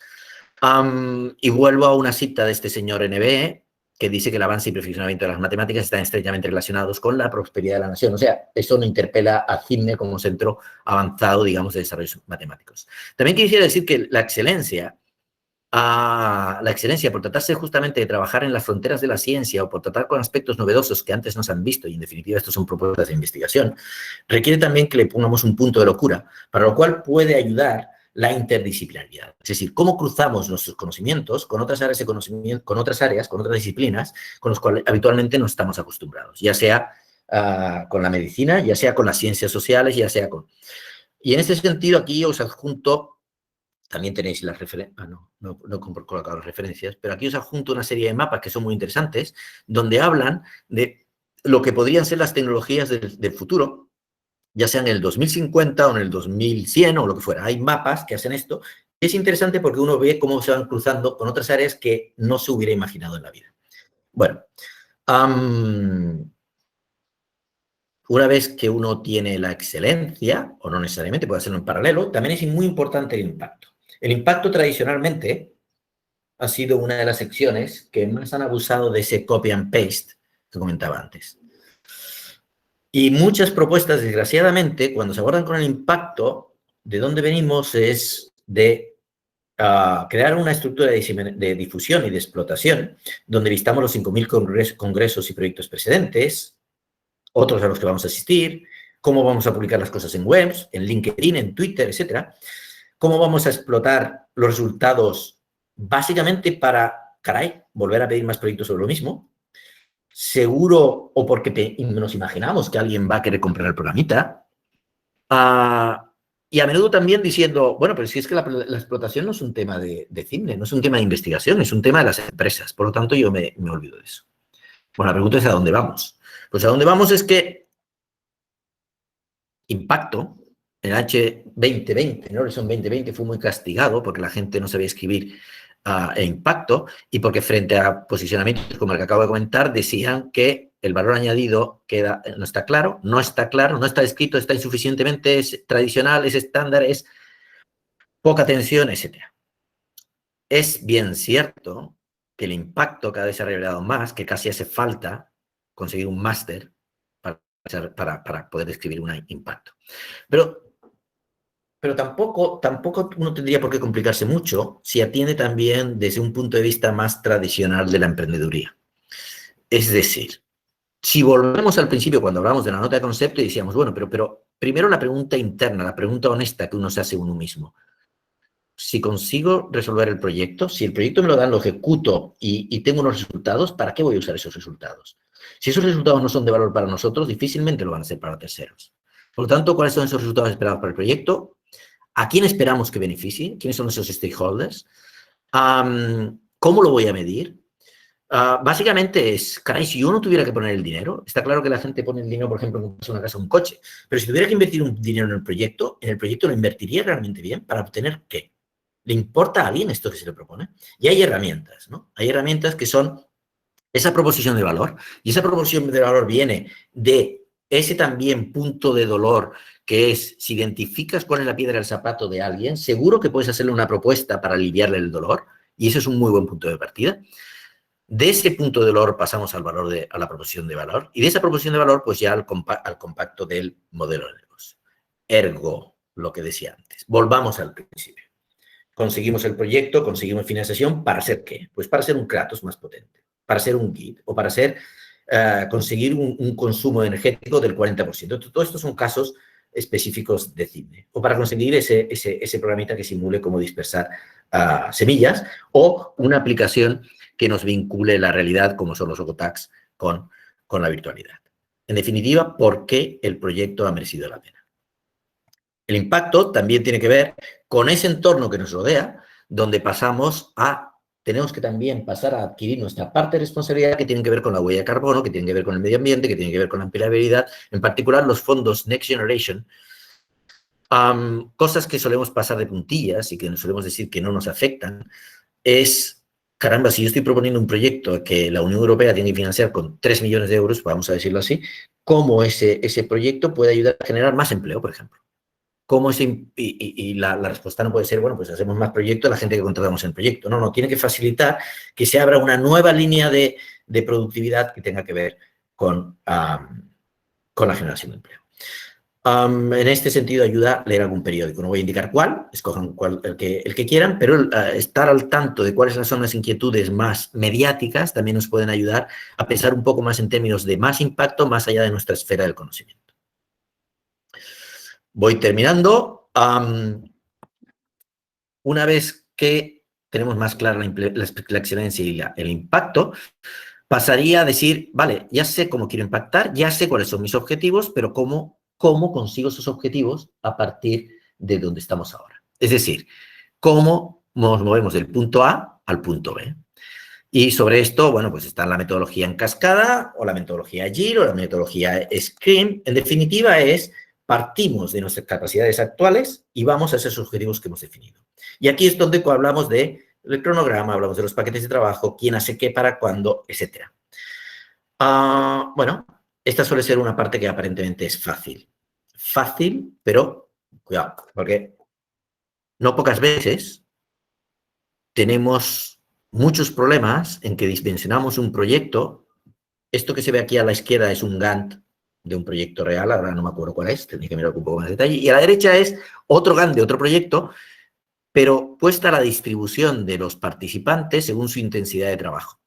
Y vuelvo a una cita de este señor NBE, que dice que el avance y perfeccionamiento de las matemáticas están estrechamente relacionados con la prosperidad de la nación. O sea, eso no interpela a CIMNE como centro avanzado, digamos, de desarrollos matemáticos. También quisiera decir que la excelencia, por tratarse justamente de trabajar en las fronteras de la ciencia o por tratar con aspectos novedosos que antes no se han visto, y en definitiva estos son propuestas de investigación, requiere también que le pongamos un punto de locura, para lo cual puede ayudar la interdisciplinaridad. Es decir, cómo cruzamos nuestros conocimientos con otras áreas de conocimiento, con otras disciplinas con las cuales habitualmente no estamos acostumbrados, ya sea con la medicina, ya sea con las ciencias sociales, ya sea con... Y en este sentido aquí os adjunto, también tenéis las referencias, no he colocado las referencias, pero aquí os adjunto una serie de mapas que son muy interesantes, donde hablan de lo que podrían ser las tecnologías del futuro, ya sea en el 2050 o en el 2100 o lo que fuera. Hay mapas que hacen esto. Es interesante porque uno ve cómo se van cruzando con otras áreas que no se hubiera imaginado en la vida. Bueno, una vez que uno tiene la excelencia, o no necesariamente, puede hacerlo en paralelo, también es muy importante el impacto. El impacto tradicionalmente ha sido una de las secciones que más han abusado de ese copy and paste que comentaba antes. Y muchas propuestas, desgraciadamente, cuando se abordan con el impacto, de dónde venimos es de crear una estructura de difusión y de explotación, donde listamos los 5.000 congresos y proyectos precedentes, otros a los que vamos a asistir, cómo vamos a publicar las cosas en webs, en LinkedIn, en Twitter, etcétera, cómo vamos a explotar los resultados básicamente para, volver a pedir más proyectos sobre lo mismo, seguro o porque nos imaginamos que alguien va a querer comprar el programita, y a menudo también diciendo, bueno, pero si es que la explotación no es un tema de CIMNE, no es un tema de investigación, es un tema de las empresas, por lo tanto yo me olvido de eso. Bueno, la pregunta es ¿a dónde vamos? Pues a dónde vamos es que impacto, el H2020, ¿no? Horizon 2020 fue muy castigado porque la gente no sabía escribir impacto y porque frente a posicionamientos como el que acabo de comentar decían que el valor añadido queda, no está claro, no está escrito, está insuficientemente, es tradicional, es estándar, es poca atención, etc. Es bien cierto que el impacto cada vez se ha revelado más, que casi hace falta conseguir un máster para poder describir un impacto. Pero tampoco uno tendría por qué complicarse mucho si atiende también desde un punto de vista más tradicional de la emprendeduría. Es decir, si volvemos al principio cuando hablamos de la nota de concepto y decíamos, bueno, pero primero la pregunta interna, la pregunta honesta que uno se hace uno mismo. Si consigo resolver el proyecto, si el proyecto me lo dan, lo ejecuto y tengo unos resultados, ¿para qué voy a usar esos resultados? Si esos resultados no son de valor para nosotros, difícilmente lo van a ser para terceros. Por lo tanto, ¿cuáles son esos resultados esperados para el proyecto? ¿A quién esperamos que beneficie? ¿Quiénes son esos stakeholders? ¿Cómo lo voy a medir? Básicamente es, caray, si yo no tuviera que poner el dinero, está claro que la gente pone el dinero, por ejemplo, en una casa o un coche, pero si tuviera que invertir un dinero en el proyecto lo invertiría realmente bien para obtener ¿qué? ¿Le importa a alguien esto que se le propone? Y hay herramientas, ¿no? Hay herramientas que son esa proposición de valor, y esa proposición de valor viene de ese también punto de dolor que es, si identificas cuál es la piedra del zapato de alguien, seguro que puedes hacerle una propuesta para aliviarle el dolor, y ese es un muy buen punto de partida. De ese punto de dolor pasamos a la proposición de valor, y de esa proposición de valor, pues ya al compacto del modelo de negocio. Ergo, lo que decía antes. Volvamos al principio. Conseguimos el proyecto, conseguimos financiación, ¿para hacer qué? Pues para hacer un Kratos más potente, para hacer un Git, o para conseguir un consumo energético del 40%. Todos estos son casos específicos de cine. O para conseguir ese programita que simule cómo dispersar semillas, o una aplicación que nos vincule la realidad, como son los Ocotags, con la virtualidad. En definitiva, ¿por qué el proyecto ha merecido la pena? El impacto también tiene que ver con ese entorno que nos rodea, donde tenemos que también pasar a adquirir nuestra parte de responsabilidad que tiene que ver con la huella de carbono, que tiene que ver con el medio ambiente, que tiene que ver con la empleabilidad, en particular los fondos Next Generation, cosas que solemos pasar de puntillas y que nos solemos decir que no nos afectan, es, caramba, si yo estoy proponiendo un proyecto que la Unión Europea tiene que financiar con 3 millones de euros, vamos a decirlo así, ¿cómo ese proyecto puede ayudar a generar más empleo, por ejemplo? ¿Cómo la respuesta no puede ser, bueno, pues hacemos más proyectos a la gente que contratamos en el proyecto. No, tiene que facilitar que se abra una nueva línea de productividad que tenga que ver con la generación de empleo. En este sentido, ayuda a leer algún periódico. No voy a indicar cuál, escojan el que quieran, pero estar al tanto de cuáles son las inquietudes más mediáticas también nos pueden ayudar a pensar un poco más en términos de más impacto más allá de nuestra esfera del conocimiento. Voy terminando. Una vez que tenemos más clara la excelencia y el impacto, pasaría a decir, vale, ya sé cómo quiero impactar, ya sé cuáles son mis objetivos, pero ¿cómo consigo esos objetivos a partir de donde estamos ahora? Es decir, ¿cómo nos movemos del punto A al punto B? Y sobre esto, bueno, pues está la metodología en cascada, o la metodología Agile, o la metodología Scrum. En definitiva, partimos de nuestras capacidades actuales y vamos a esos objetivos que hemos definido. Y aquí es donde hablamos del cronograma, hablamos de los paquetes de trabajo, quién hace qué, para cuándo, etc. Bueno, esta suele ser una parte que aparentemente es fácil. Fácil, pero cuidado, porque no pocas veces tenemos muchos problemas en que dimensionamos un proyecto. Esto que se ve aquí a la izquierda es un Gantt de un proyecto real, ahora no me acuerdo cuál es, tendría que mirar con un poco más de detalle, y a la derecha es otro Gantt de otro proyecto, pero puesta la distribución de los participantes según su intensidad de trabajo.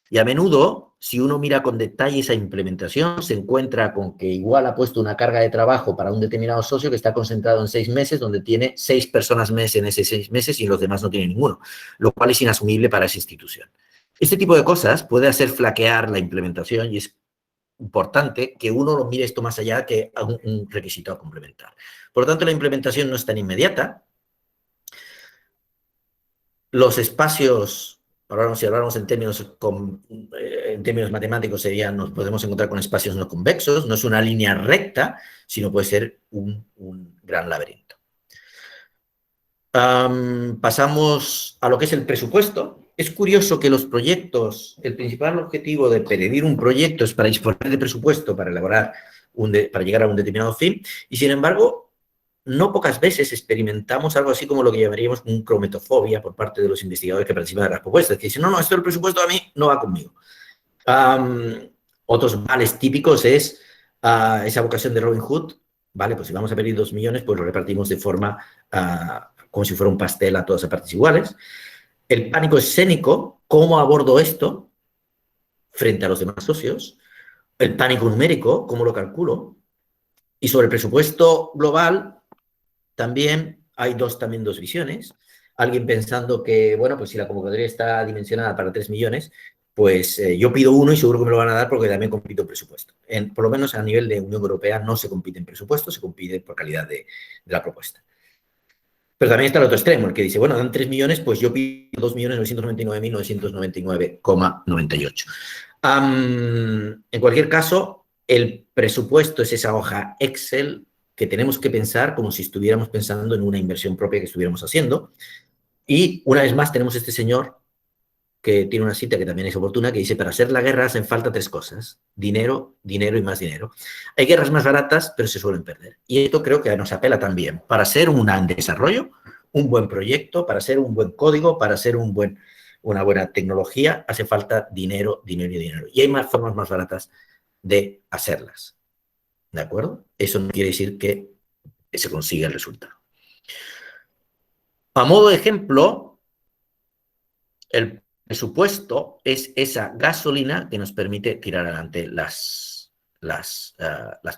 Y a menudo, si uno mira con detalle esa implementación, se encuentra con que igual ha puesto una carga de trabajo para un determinado socio que está concentrado en 6 meses, donde tiene 6 personas mes en esos 6 meses y los demás no tienen ninguno, lo cual es inasumible para esa institución. Este tipo de cosas puede hacer flaquear la implementación y es importante que uno lo mire esto más allá que un requisito a complementar. Por lo tanto, la implementación no es tan inmediata. Los espacios, si hablamos en términos matemáticos, nos podemos encontrar con espacios no convexos, no es una línea recta, sino puede ser un gran laberinto. Pasamos a lo que es el presupuesto. es curioso que los proyectos, el principal objetivo de pedir un proyecto es para disponer de presupuesto para elaborar, para llegar a un determinado fin, y sin embargo, no pocas veces experimentamos algo así como lo que llamaríamos un crometofobia por parte de los investigadores que participan de las propuestas, que dicen, no, esto del presupuesto a mí no va conmigo. Otros males típicos es esa vocación de Robin Hood, ¿vale? Pues si vamos a pedir 2 millones, pues lo repartimos de forma como si fuera un pastel a todas las partes iguales. El pánico escénico, ¿cómo abordo esto frente a los demás socios? El pánico numérico, ¿cómo lo calculo? Y sobre el presupuesto global, también hay dos visiones. Alguien pensando que, bueno, pues si la convocatoria está dimensionada para 3 millones, pues yo pido uno y seguro que me lo van a dar porque también compito en presupuesto. Por lo menos a nivel de Unión Europea no se compite en presupuesto, se compite por calidad de la propuesta. Pero también está el otro extremo, el que dice, bueno, dan 3 millones, pues yo pido 2.999.999,98. En cualquier caso, el presupuesto es esa hoja Excel que tenemos que pensar como si estuviéramos pensando en una inversión propia que estuviéramos haciendo. Y una vez más tenemos este señor que tiene una cita que también es oportuna, que dice, para hacer la guerra hacen falta 3 cosas, dinero, dinero y más dinero. Hay guerras más baratas, pero se suelen perder. Y esto creo que nos apela también. Para hacer un desarrollo, un buen proyecto, para hacer un buen código, para hacer una buena tecnología, hace falta dinero, dinero y dinero. Y hay más formas más baratas de hacerlas. ¿De acuerdo? Eso no quiere decir que se consiga el resultado. A modo de ejemplo, el presupuesto es esa gasolina que nos permite tirar adelante las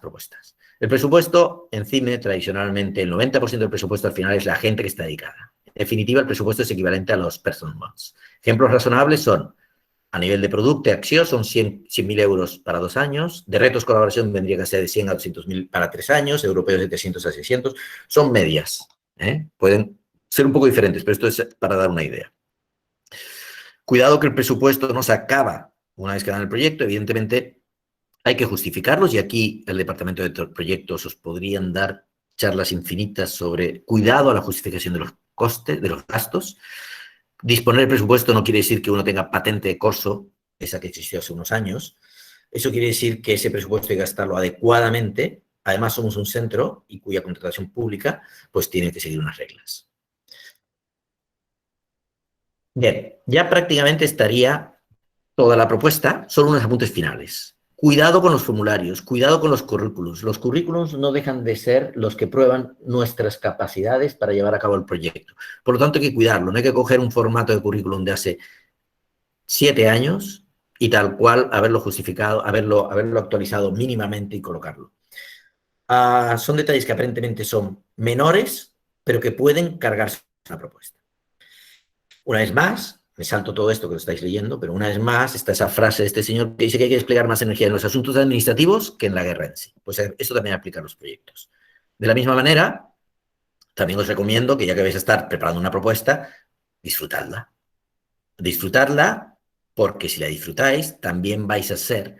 propuestas. El presupuesto, en CIME, tradicionalmente, el 90% del presupuesto al final es la gente que está dedicada. En definitiva, el presupuesto es equivalente a los personal months. Ejemplos razonables son, a nivel de producto, acción son 100.000 euros para 2 años, de retos colaboración vendría que ser de 100 a 200.000 para 3 años, europeos de 300 a 600, son medias. Pueden ser un poco diferentes, pero esto es para dar una idea. Cuidado que el presupuesto no se acaba una vez que dan el proyecto, evidentemente hay que justificarlos y aquí el departamento de proyectos os podrían dar charlas infinitas sobre cuidado a la justificación de los costes, de los gastos. Disponer el presupuesto no quiere decir que uno tenga patente de corso, esa que existió hace unos años. Eso quiere decir que ese presupuesto hay que gastarlo adecuadamente. Además, somos un centro y cuya contratación pública pues tiene que seguir unas reglas. Bien, ya prácticamente estaría toda la propuesta, solo unos apuntes finales. Cuidado con los formularios, cuidado con los currículos. Los currículos no dejan de ser los que prueban nuestras capacidades para llevar a cabo el proyecto. Por lo tanto, hay que cuidarlo. No hay que coger un formato de currículum de hace 7 años y tal cual haberlo justificado, haberlo actualizado mínimamente y colocarlo. Son detalles que aparentemente son menores, pero que pueden cargarse la propuesta. Una vez más, me salto todo esto que lo estáis leyendo, pero una vez más está esa frase de este señor que dice que hay que desplegar más energía en los asuntos administrativos que en la guerra en sí. Pues esto también aplica a los proyectos. De la misma manera, también os recomiendo que ya que vais a estar preparando una propuesta, disfrutadla. Disfrutadla porque si la disfrutáis, también vais a hacer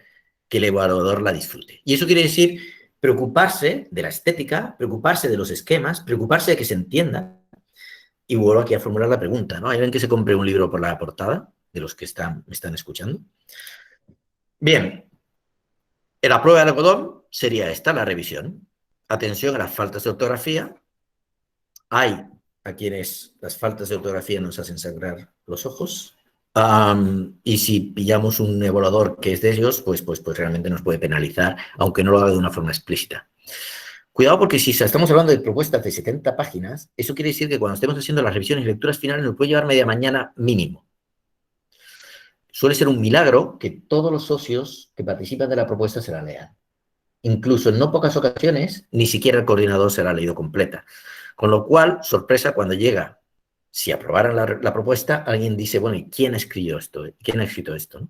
que el evaluador la disfrute. Y eso quiere decir preocuparse de la estética, preocuparse de los esquemas, preocuparse de que se entienda. Y vuelvo aquí a formular la pregunta, ¿no? ¿Hay alguien que se compre un libro por la portada de los que me están escuchando? Bien, la prueba de algodón sería esta, la revisión. Atención a las faltas de ortografía. Hay a quienes las faltas de ortografía nos hacen sangrar los ojos. Y si pillamos un evaluador que es de ellos, pues realmente nos puede penalizar, aunque no lo haga de una forma explícita. Cuidado porque si estamos hablando de propuestas de 70 páginas, eso quiere decir que cuando estemos haciendo las revisiones y lecturas finales nos puede llevar media mañana mínimo. Suele ser un milagro que todos los socios que participan de la propuesta se la lean. Incluso en no pocas ocasiones, ni siquiera el coordinador se la ha leído completa. Con lo cual, sorpresa, cuando llega, si aprobaran la propuesta, alguien dice, bueno, ¿y quién escribió esto? ¿Quién ha escrito esto? ¿No?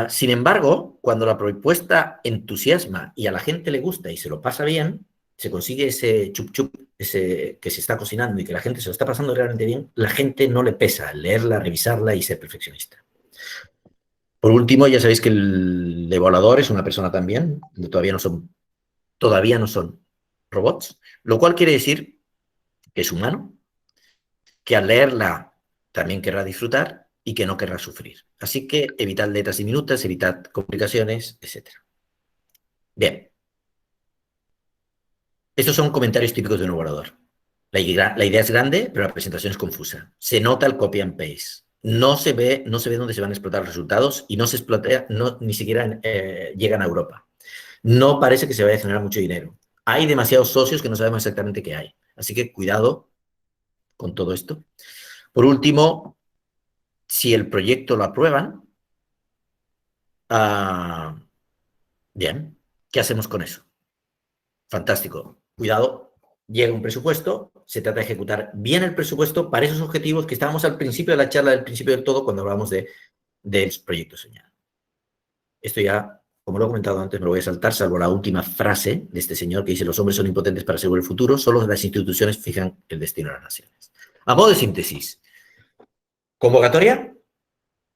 Sin embargo, cuando la propuesta entusiasma y a la gente le gusta y se lo pasa bien, se consigue ese chup chup, ese que se está cocinando y que la gente se lo está pasando realmente bien, la gente no le pesa leerla, revisarla y ser perfeccionista. Por último, ya sabéis que el evaluador es una persona también, todavía no son robots, lo cual quiere decir que es humano, que al leerla también querrá disfrutar y que no querrá sufrir. Así que evitad letras diminutas, evitad complicaciones, etc. Bien. Estos son comentarios típicos de un orador. La idea es grande, pero la presentación es confusa. Se nota el copy and paste. No se ve dónde se van a explotar los resultados y no se explota, ni siquiera llegan a Europa. No parece que se vaya a generar mucho dinero. Hay demasiados socios que no sabemos exactamente qué hay. Así que cuidado con todo esto. Por último, si el proyecto lo aprueban, bien, ¿qué hacemos con eso? Fantástico. Cuidado, llega un presupuesto, se trata de ejecutar bien el presupuesto para esos objetivos que estábamos al principio de la charla, del principio del todo, cuando hablamos del proyecto soñado. Esto ya, como lo he comentado antes, me lo voy a saltar, salvo la última frase de este señor que dice: los hombres son impotentes para asegurar el futuro, solo las instituciones fijan el destino de las naciones. A modo de síntesis, convocatoria,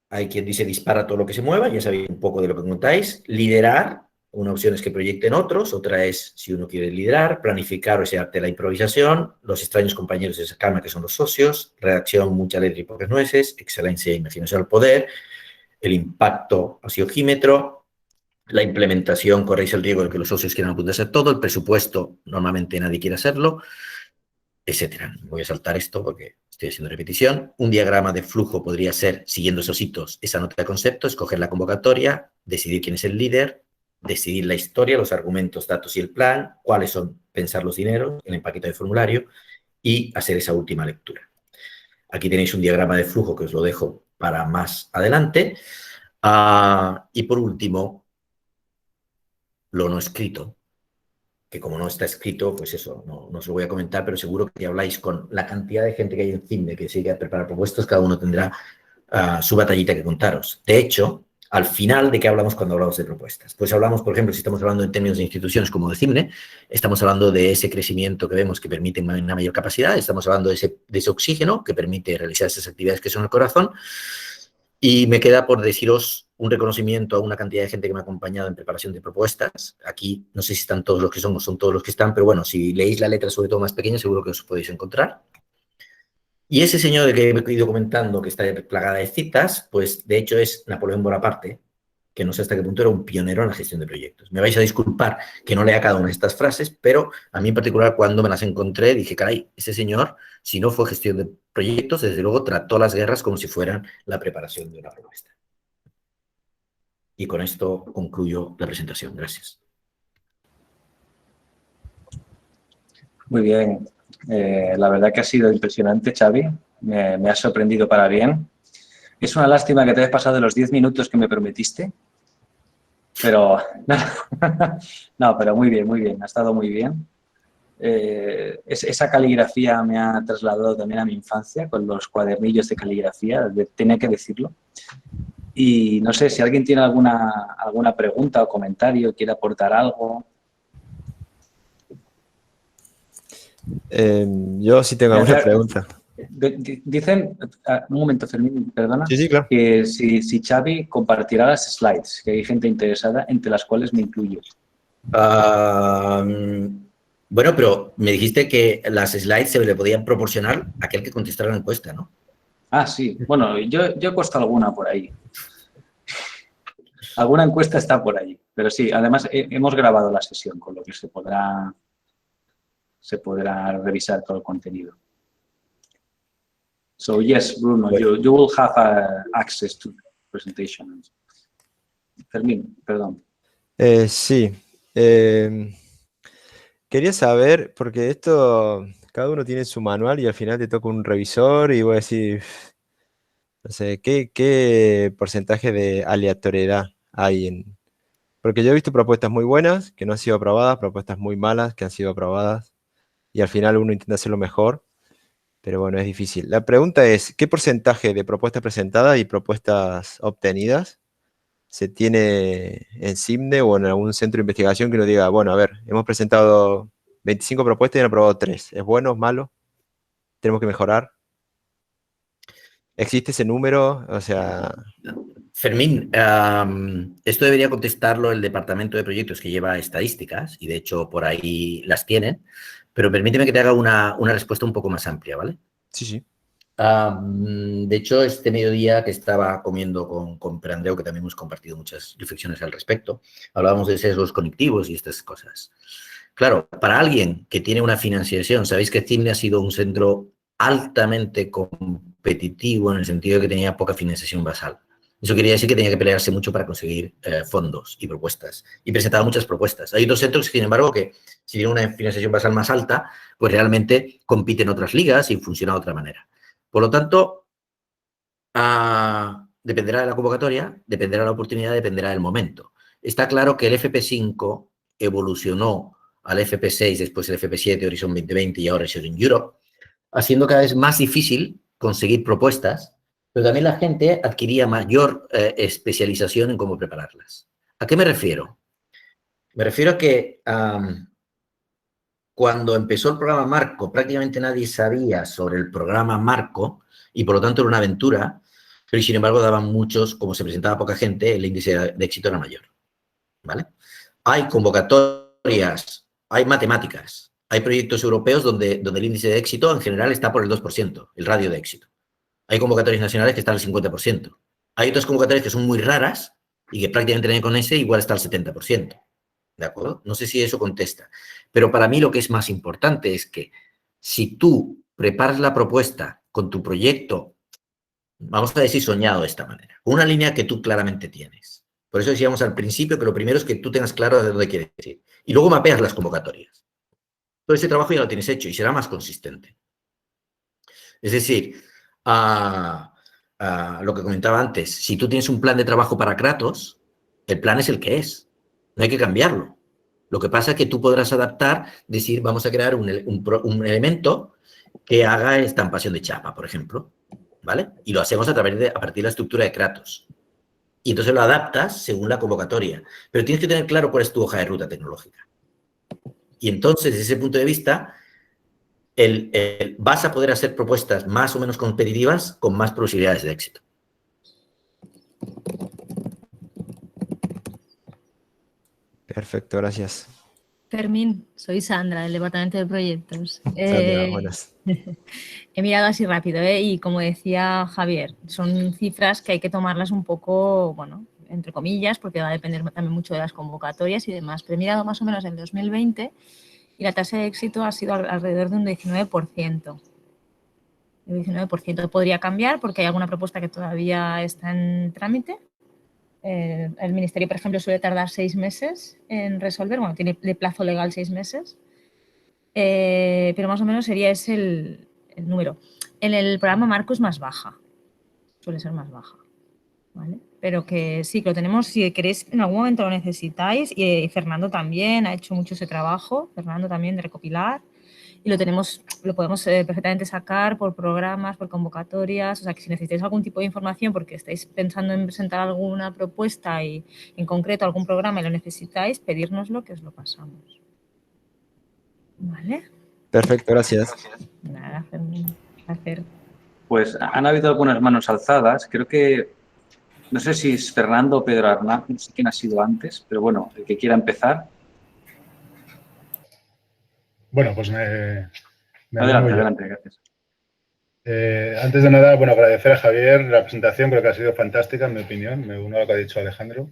hay quien dice dispara todo lo que se mueva, ya sabéis un poco de lo que contáis. Liderar, una opción es que proyecten otros, otra es si uno quiere liderar. Planificar o arte la improvisación, los extraños compañeros de esa cama que son los socios, redacción, mucha letra y pocas nueces, excelencia e imaginación al poder, el impacto axiogímetro, la implementación, corréis el riesgo de que los socios quieran apuntarse a todo, el presupuesto, normalmente nadie quiere hacerlo, etcétera. Voy a saltar esto porque estoy haciendo repetición. Un diagrama de flujo podría ser, siguiendo esos hitos, esa nota de concepto, escoger la convocatoria, decidir quién es el líder, decidir la historia, los argumentos, datos y el plan, cuáles son, pensar los dineros, el empaquetado de formulario y hacer esa última lectura. Aquí tenéis un diagrama de flujo que os lo dejo para más adelante. Y por último, lo no escrito, que como no está escrito, pues eso, no os lo voy a comentar, pero seguro que habláis con la cantidad de gente que hay en CIMNE que sigue a preparar propuestas, cada uno tendrá su batallita que contaros. De hecho, al final, ¿de qué hablamos cuando hablamos de propuestas? Pues hablamos, por ejemplo, si estamos hablando en términos de instituciones como de CIMNE, estamos hablando de ese crecimiento que vemos que permite una mayor capacidad, estamos hablando de ese oxígeno que permite realizar esas actividades que son el corazón. Y me queda por deciros un reconocimiento a una cantidad de gente que me ha acompañado en preparación de propuestas. Aquí no sé si están todos los que son o son todos los que están, pero bueno, si leéis la letra, sobre todo más pequeña, seguro que os podéis encontrar. Y ese señor de que he ido comentando, que está plagada de citas, pues de hecho es Napoleón Bonaparte, que no sé hasta qué punto era un pionero en la gestión de proyectos. Me vais a disculpar que no lea cada una de estas frases, pero a mí en particular cuando me las encontré dije, caray, ese señor, si no fue gestión de proyectos, desde luego trató las guerras como si fueran la preparación de una propuesta. Y con esto concluyo la presentación. Gracias. Muy bien. La verdad que ha sido impresionante, Xavi. Me ha sorprendido para bien. Es una lástima que te hayas pasado de los 10 minutos que me prometiste. Pero, no, pero muy bien. Ha estado muy bien. Esa caligrafía me ha trasladado también a mi infancia, con los cuadernillos de caligrafía, tenía que decirlo. Y no sé si alguien tiene alguna pregunta o comentario, quiere aportar algo. Yo sí tengo alguna pregunta. Dicen, un momento, Fermín, perdona, Sí, claro. que si Xavi compartirá las slides, que hay gente interesada, entre las cuales me incluyo. Bueno, pero me dijiste que las slides se le podían proporcionar a aquel que contestara la encuesta, ¿no? Ah, sí. Bueno, yo he puesto alguna por ahí. Alguna encuesta está por ahí. Pero sí, además hemos grabado la sesión, con lo que se podrá revisar todo el contenido. So, yes, Bruno, you will have access to the presentation. Fermín, perdón. Sí. Quería saber, porque esto, cada uno tiene su manual y al final te toca un revisor y voy a decir, no sé, ¿qué porcentaje de aleatoriedad hay en...? Porque yo he visto propuestas muy buenas que no han sido aprobadas, propuestas muy malas que han sido aprobadas y al final uno intenta hacerlo mejor, pero bueno, es difícil. La pregunta es, ¿qué porcentaje de propuestas presentadas y propuestas obtenidas se tiene en CIMNE o en algún centro de investigación que uno diga, bueno, a ver, hemos presentado 25 propuestas y han aprobado 3. ¿Es bueno, es malo? ¿Tenemos que mejorar? ¿Existe ese número? O sea... Fermín, esto debería contestarlo el departamento de proyectos que lleva estadísticas y de hecho por ahí las tienen, pero permíteme que te haga una respuesta un poco más amplia, ¿vale? Sí, sí. De hecho, este mediodía que estaba comiendo con Perandeu, que también hemos compartido muchas reflexiones al respecto, hablábamos de sesgos cognitivos y estas cosas. Claro, para alguien que tiene una financiación, sabéis que CIMNE ha sido un centro altamente competitivo en el sentido de que tenía poca financiación basal. Eso quería decir que tenía que pelearse mucho para conseguir fondos y propuestas. Y presentaba muchas propuestas. Hay otros centros, sin embargo, que si tienen una financiación basal más alta, pues realmente compiten en otras ligas y funciona de otra manera. Por lo tanto, dependerá de la convocatoria, dependerá de la oportunidad, dependerá del momento. Está claro que el FP5 evolucionó al FP6, después el FP7, Horizon 2020 y ahora Sharing Europe, haciendo cada vez más difícil conseguir propuestas, pero también la gente adquiría mayor especialización en cómo prepararlas. ¿A qué me refiero? Me refiero a que cuando empezó el programa Marco, prácticamente nadie sabía sobre el programa Marco y por lo tanto era una aventura, pero sin embargo daban muchos, como se presentaba poca gente, el índice de éxito era mayor. ¿Vale? Hay convocatorias, hay matemáticas, hay proyectos europeos donde el índice de éxito en general está por el 2%, el radio de éxito. Hay convocatorias nacionales que están al 50%. Hay otras convocatorias que son muy raras y que prácticamente nadie con ese igual está al 70%. ¿De acuerdo? No sé si eso contesta. Pero para mí lo que es más importante es que si tú preparas la propuesta con tu proyecto, vamos a decir soñado de esta manera, una línea que tú claramente tienes. Por eso decíamos al principio que lo primero es que tú tengas claro de dónde quieres ir. Y luego mapeas las convocatorias. Todo ese trabajo ya lo tienes hecho y será más consistente. Es decir, lo que comentaba antes, si tú tienes un plan de trabajo para Kratos, el plan es el que es. No hay que cambiarlo. Lo que pasa es que tú podrás adaptar, decir, vamos a crear un elemento que haga estampación de chapa, por ejemplo, ¿vale? Y lo hacemos a partir de la estructura de Kratos. Y entonces lo adaptas según la convocatoria. Pero tienes que tener claro cuál es tu hoja de ruta tecnológica. Y entonces, desde ese punto de vista, vas a poder hacer propuestas más o menos competitivas con más posibilidades de éxito. Perfecto, gracias. Fermín, soy Sandra, del Departamento de Proyectos. Sandra, buenas. He mirado así rápido, y como decía Javier, son cifras que hay que tomarlas un poco, bueno, entre comillas, porque va a depender también mucho de las convocatorias y demás. Pero he mirado más o menos en 2020 y la tasa de éxito ha sido alrededor de un 19%. El 19% podría cambiar porque hay alguna propuesta que todavía está en trámite. El Ministerio, por ejemplo, suele tardar 6 meses en resolver, bueno, tiene de plazo legal 6 meses, pero más o menos sería ese el número. En el programa Marco es más baja, suele ser más baja, ¿vale? Pero que sí, que lo tenemos, si queréis, en algún momento lo necesitáis, y Fernando también ha hecho mucho ese trabajo, Fernando también, de recopilar, y lo podemos perfectamente sacar por programas, por convocatorias, o sea que si necesitáis algún tipo de información porque estáis pensando en presentar alguna propuesta y en concreto algún programa y lo necesitáis, pedírnoslo que os lo pasamos. ¿Vale? Perfecto, gracias. Nada, Fermín, placer. Pues han habido algunas manos alzadas, creo que, no sé si es Fernando o Pedro Arnaz, no sé quién ha sido antes, pero bueno, el que quiera empezar. Bueno, pues Adelante, gracias. Antes de nada, bueno, agradecer a Javier la presentación, creo que ha sido fantástica, en mi opinión, me uno a lo que ha dicho Alejandro.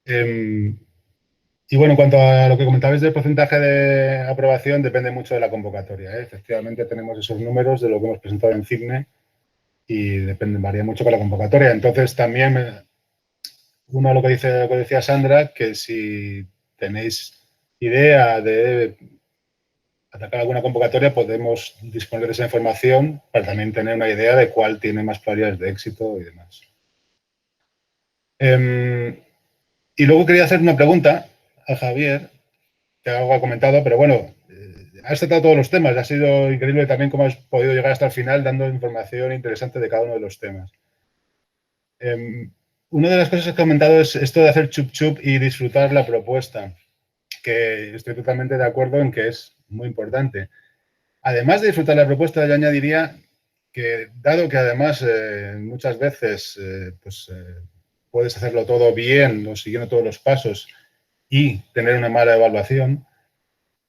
Y bueno, en cuanto a lo que comentabais del porcentaje de aprobación, depende mucho de la convocatoria, ¿eh? Efectivamente, tenemos esos números de lo que hemos presentado en CIMNE y varía mucho con la convocatoria. Entonces, también, uno a lo que decía Sandra, que si tenéis idea de atacar alguna convocatoria, podemos disponer de esa información para también tener una idea de cuál tiene más probabilidades de éxito y demás. Y luego quería hacer una pregunta a Javier, que algo ha comentado, pero bueno, has tratado todos los temas, ha sido increíble también cómo has podido llegar hasta el final dando información interesante de cada uno de los temas. Una de las cosas que has comentado es esto de hacer chup chup y disfrutar la propuesta, que estoy totalmente de acuerdo en que es muy importante. Además de disfrutar la propuesta, yo añadiría que, dado que además muchas veces puedes hacerlo todo bien o siguiendo todos los pasos y tener una mala evaluación,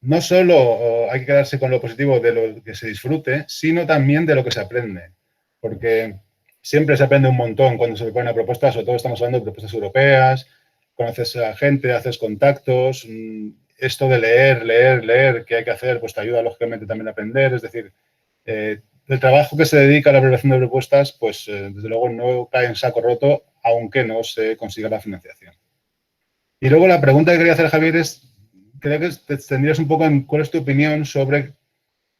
no solo hay que quedarse con lo positivo de lo que se disfrute, sino también de lo que se aprende. Porque siempre se aprende un montón cuando se ponen a propuestas, sobre todo estamos hablando de propuestas europeas, conoces a gente, haces contactos, esto de leer, ¿qué hay que hacer? Pues te ayuda lógicamente también a aprender, es decir, el trabajo que se dedica a la preparación de propuestas, pues desde luego no cae en saco roto, aunque no se consiga la financiación. Y luego la pregunta que quería hacer, Javier, es, creo que te tendrías un poco en cuál es tu opinión sobre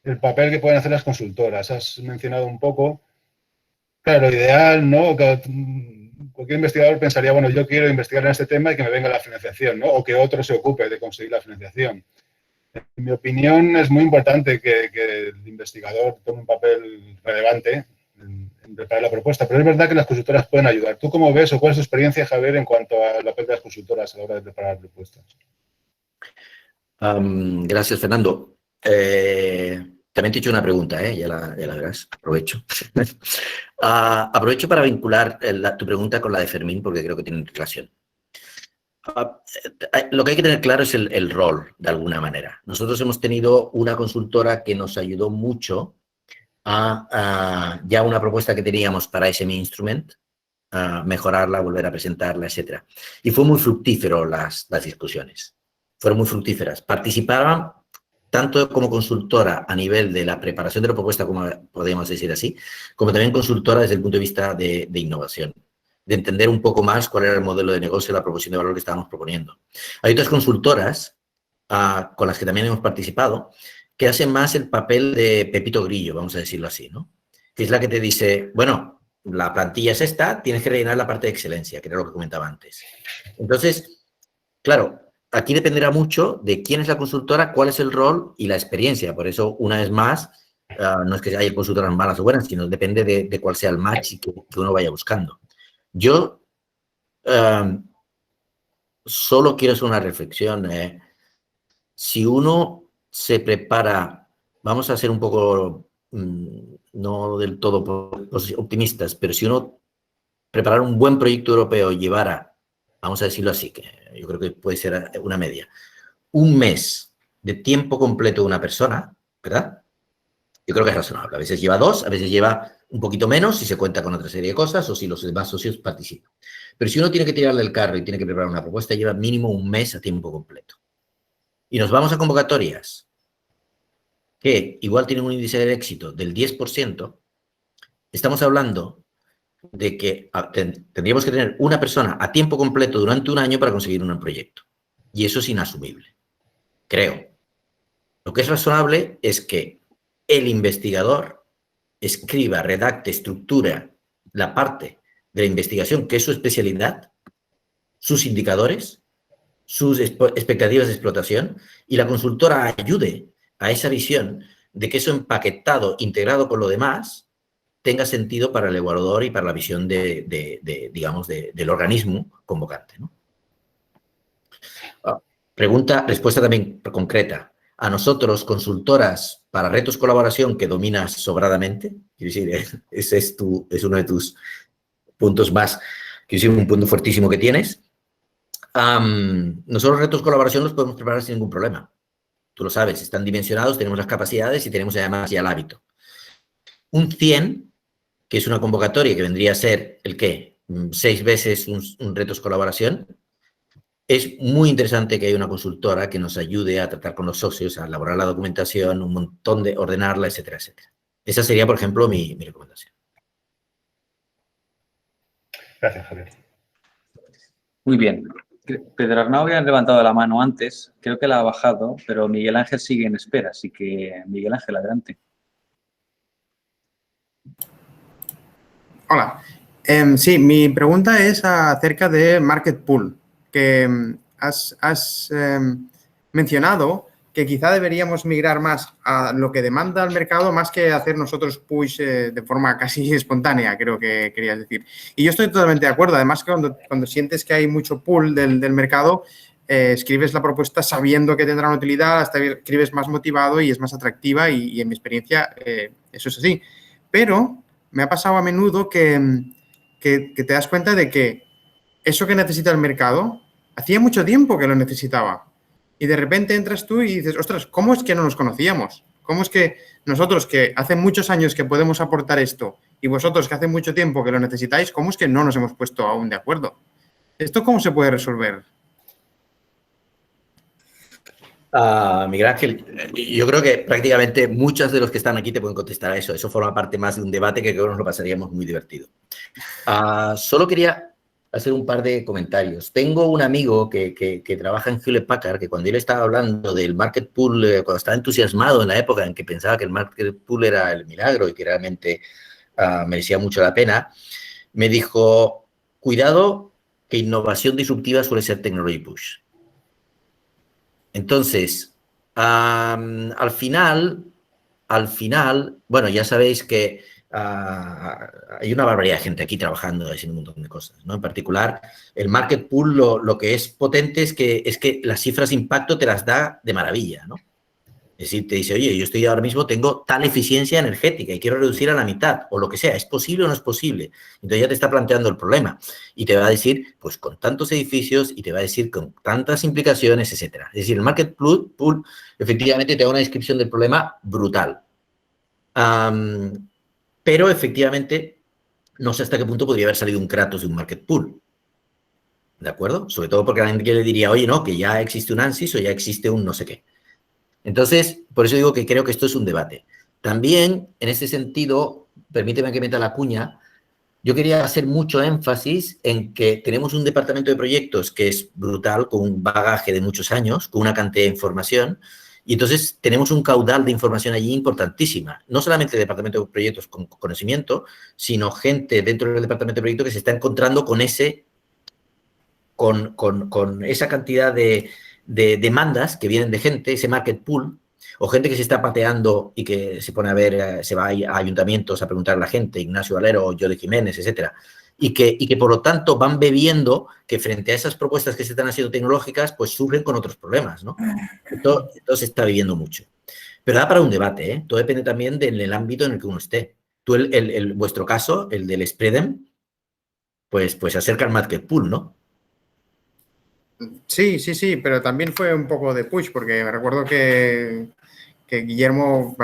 el papel que pueden hacer las consultoras. Has mencionado un poco, claro, lo ideal, ¿no? Cualquier investigador pensaría, bueno, yo quiero investigar en este tema y que me venga la financiación, ¿no? O que otro se ocupe de conseguir la financiación. En mi opinión, es muy importante que el investigador tome un papel relevante en preparar la propuesta, pero es verdad que las consultoras pueden ayudar. ¿Tú cómo ves o cuál es tu experiencia, Javier, en cuanto al papel de las consultoras a la hora de preparar propuestas? Gracias, Fernando. También te he hecho una pregunta, ya la verás. Aprovecho. Aprovecho para vincular tu pregunta con la de Fermín, porque creo que tienen relación. Lo que hay que tener claro es el rol, de alguna manera. Nosotros hemos tenido una consultora que nos ayudó mucho a ya una propuesta que teníamos para SME Instrument, a mejorarla, volver a presentarla, etc. Y fue muy fructífero las discusiones. Fueron muy fructíferas. Participaban tanto como consultora a nivel de la preparación de la propuesta, como podríamos decir así, como también consultora desde el punto de vista de innovación, de entender un poco más cuál era el modelo de negocio y la proposición de valor que estábamos proponiendo. Hay otras consultoras con las que también hemos participado que hacen más el papel de Pepito Grillo, vamos a decirlo así, ¿no? Que es la que te dice, bueno, la plantilla es esta, tienes que rellenar la parte de excelencia, que era lo que comentaba antes. Entonces, claro, aquí dependerá mucho de quién es la consultora, cuál es el rol y la experiencia. Por eso, una vez más, no es que haya consultoras malas o buenas, sino depende de cuál sea el match que uno vaya buscando. Yo solo quiero hacer una reflexión. Si uno se prepara, vamos a ser un poco, no del todo optimistas, pero si uno preparar un buen proyecto europeo y llevara, vamos a decirlo así, que yo creo que puede ser una media, un mes de tiempo completo de una persona, ¿verdad? Yo creo que es razonable. A veces lleva 2, a veces lleva un poquito menos si se cuenta con otra serie de cosas o si los demás socios participan. Pero si uno tiene que tirarle el carro y tiene que preparar una propuesta, lleva mínimo un mes a tiempo completo. Y nos vamos a convocatorias que igual tienen un índice de éxito del 10%, estamos hablando de que tendríamos que tener una persona a tiempo completo durante un año para conseguir un proyecto. Y eso es inasumible, creo. Lo que es razonable es que el investigador escriba, redacte, estructura la parte de la investigación, que es su especialidad, sus indicadores, sus expectativas de explotación, y la consultora ayude a esa visión de que eso empaquetado, integrado con lo demás, tenga sentido para el evaluador y para la visión digamos, del organismo convocante, ¿no? Respuesta también concreta. A nosotros, consultoras para retos colaboración que dominas sobradamente, quiero decir, ese es uno de tus puntos más, quiero decir, un punto fuertísimo que tienes. Nosotros retos colaboración los podemos preparar sin ningún problema. Tú lo sabes, están dimensionados, tenemos las capacidades y tenemos además ya el hábito. Un 100, que es una convocatoria que vendría a ser, ¿el qué? 6 veces un retos colaboración. Es muy interesante que haya una consultora que nos ayude a tratar con los socios, a elaborar la documentación, un montón de ordenarla, etcétera, etcétera. Esa sería, por ejemplo, mi recomendación. Gracias, Javier. Muy bien. Pedro Arnau había levantado la mano antes, creo que la ha bajado, pero Miguel Ángel sigue en espera, así que Miguel Ángel, adelante. Hola. Sí, mi pregunta es acerca de Market Pool, que has mencionado que quizá deberíamos migrar más a lo que demanda el mercado más que hacer nosotros push de forma casi espontánea, creo que querías decir. Y yo estoy totalmente de acuerdo. Además, cuando sientes que hay mucho pool del mercado, escribes la propuesta sabiendo que tendrá una utilidad, hasta escribes más motivado y es más atractiva y en mi experiencia eso es así. Pero me ha pasado a menudo que te das cuenta de que eso que necesita el mercado, hacía mucho tiempo que lo necesitaba. Y de repente entras tú y dices, ostras, ¿cómo es que no nos conocíamos? ¿Cómo es que nosotros que hace muchos años que podemos aportar esto y vosotros que hace mucho tiempo que lo necesitáis, cómo es que no nos hemos puesto aún de acuerdo? ¿Esto cómo se puede resolver? Miguel Ángel, yo creo que prácticamente muchos de los que están aquí te pueden contestar a eso. Eso forma parte más de un debate que creo que nos lo pasaríamos muy divertido. Solo quería hacer un par de comentarios. Tengo un amigo que trabaja en Hewlett Packard, que cuando él estaba hablando del market pool, cuando estaba entusiasmado en la época en que pensaba que el market pool era el milagro y que realmente merecía mucho la pena, me dijo, cuidado que innovación disruptiva suele ser technology push. Entonces, al final, bueno, ya sabéis que hay una barbaridad de gente aquí trabajando en un montón de cosas, ¿no? En particular, el market pool lo que es potente es que las cifras de impacto te las da de maravilla, ¿no? Es decir, te dice, oye, yo estoy ahora mismo, tengo tal eficiencia energética y quiero reducir a la mitad, o lo que sea, ¿es posible o no es posible? Entonces ya te está planteando el problema y te va a decir, pues con tantos edificios y te va a decir con tantas implicaciones, etcétera. Es decir, el market pool efectivamente te da una descripción del problema brutal. Pero efectivamente, no sé hasta qué punto podría haber salido un Kratos de un market pool. ¿De acuerdo? Sobre todo porque a la gente le diría, oye, no, que ya existe un ANSYS o ya existe un no sé qué. Entonces, por eso digo que creo que esto es un debate. También, en ese sentido, permíteme que meta la cuña, yo quería hacer mucho énfasis en que tenemos un departamento de proyectos que es brutal, con un bagaje de muchos años, con una cantidad de información, y entonces tenemos un caudal de información allí importantísima. No solamente el departamento de proyectos con conocimiento, sino gente dentro del departamento de proyectos que se está encontrando con esa cantidad de demandas que vienen de gente, ese market pool, o gente que se está pateando y que se pone a ver, se va a ayuntamientos a preguntar a la gente, Ignacio Valero, Jode Jiménez, etcétera, y que por lo tanto van bebiendo que frente a esas propuestas que se están haciendo tecnológicas, pues surgen con otros problemas, ¿no? Esto se está viviendo mucho. Pero da para un debate, ¿eh? Todo depende también del ámbito en el que uno esté. Tú, vuestro caso, el del Spreadem, pues acerca al market pool, ¿no? Sí, pero también fue un poco de push, porque me recuerdo que Guillermo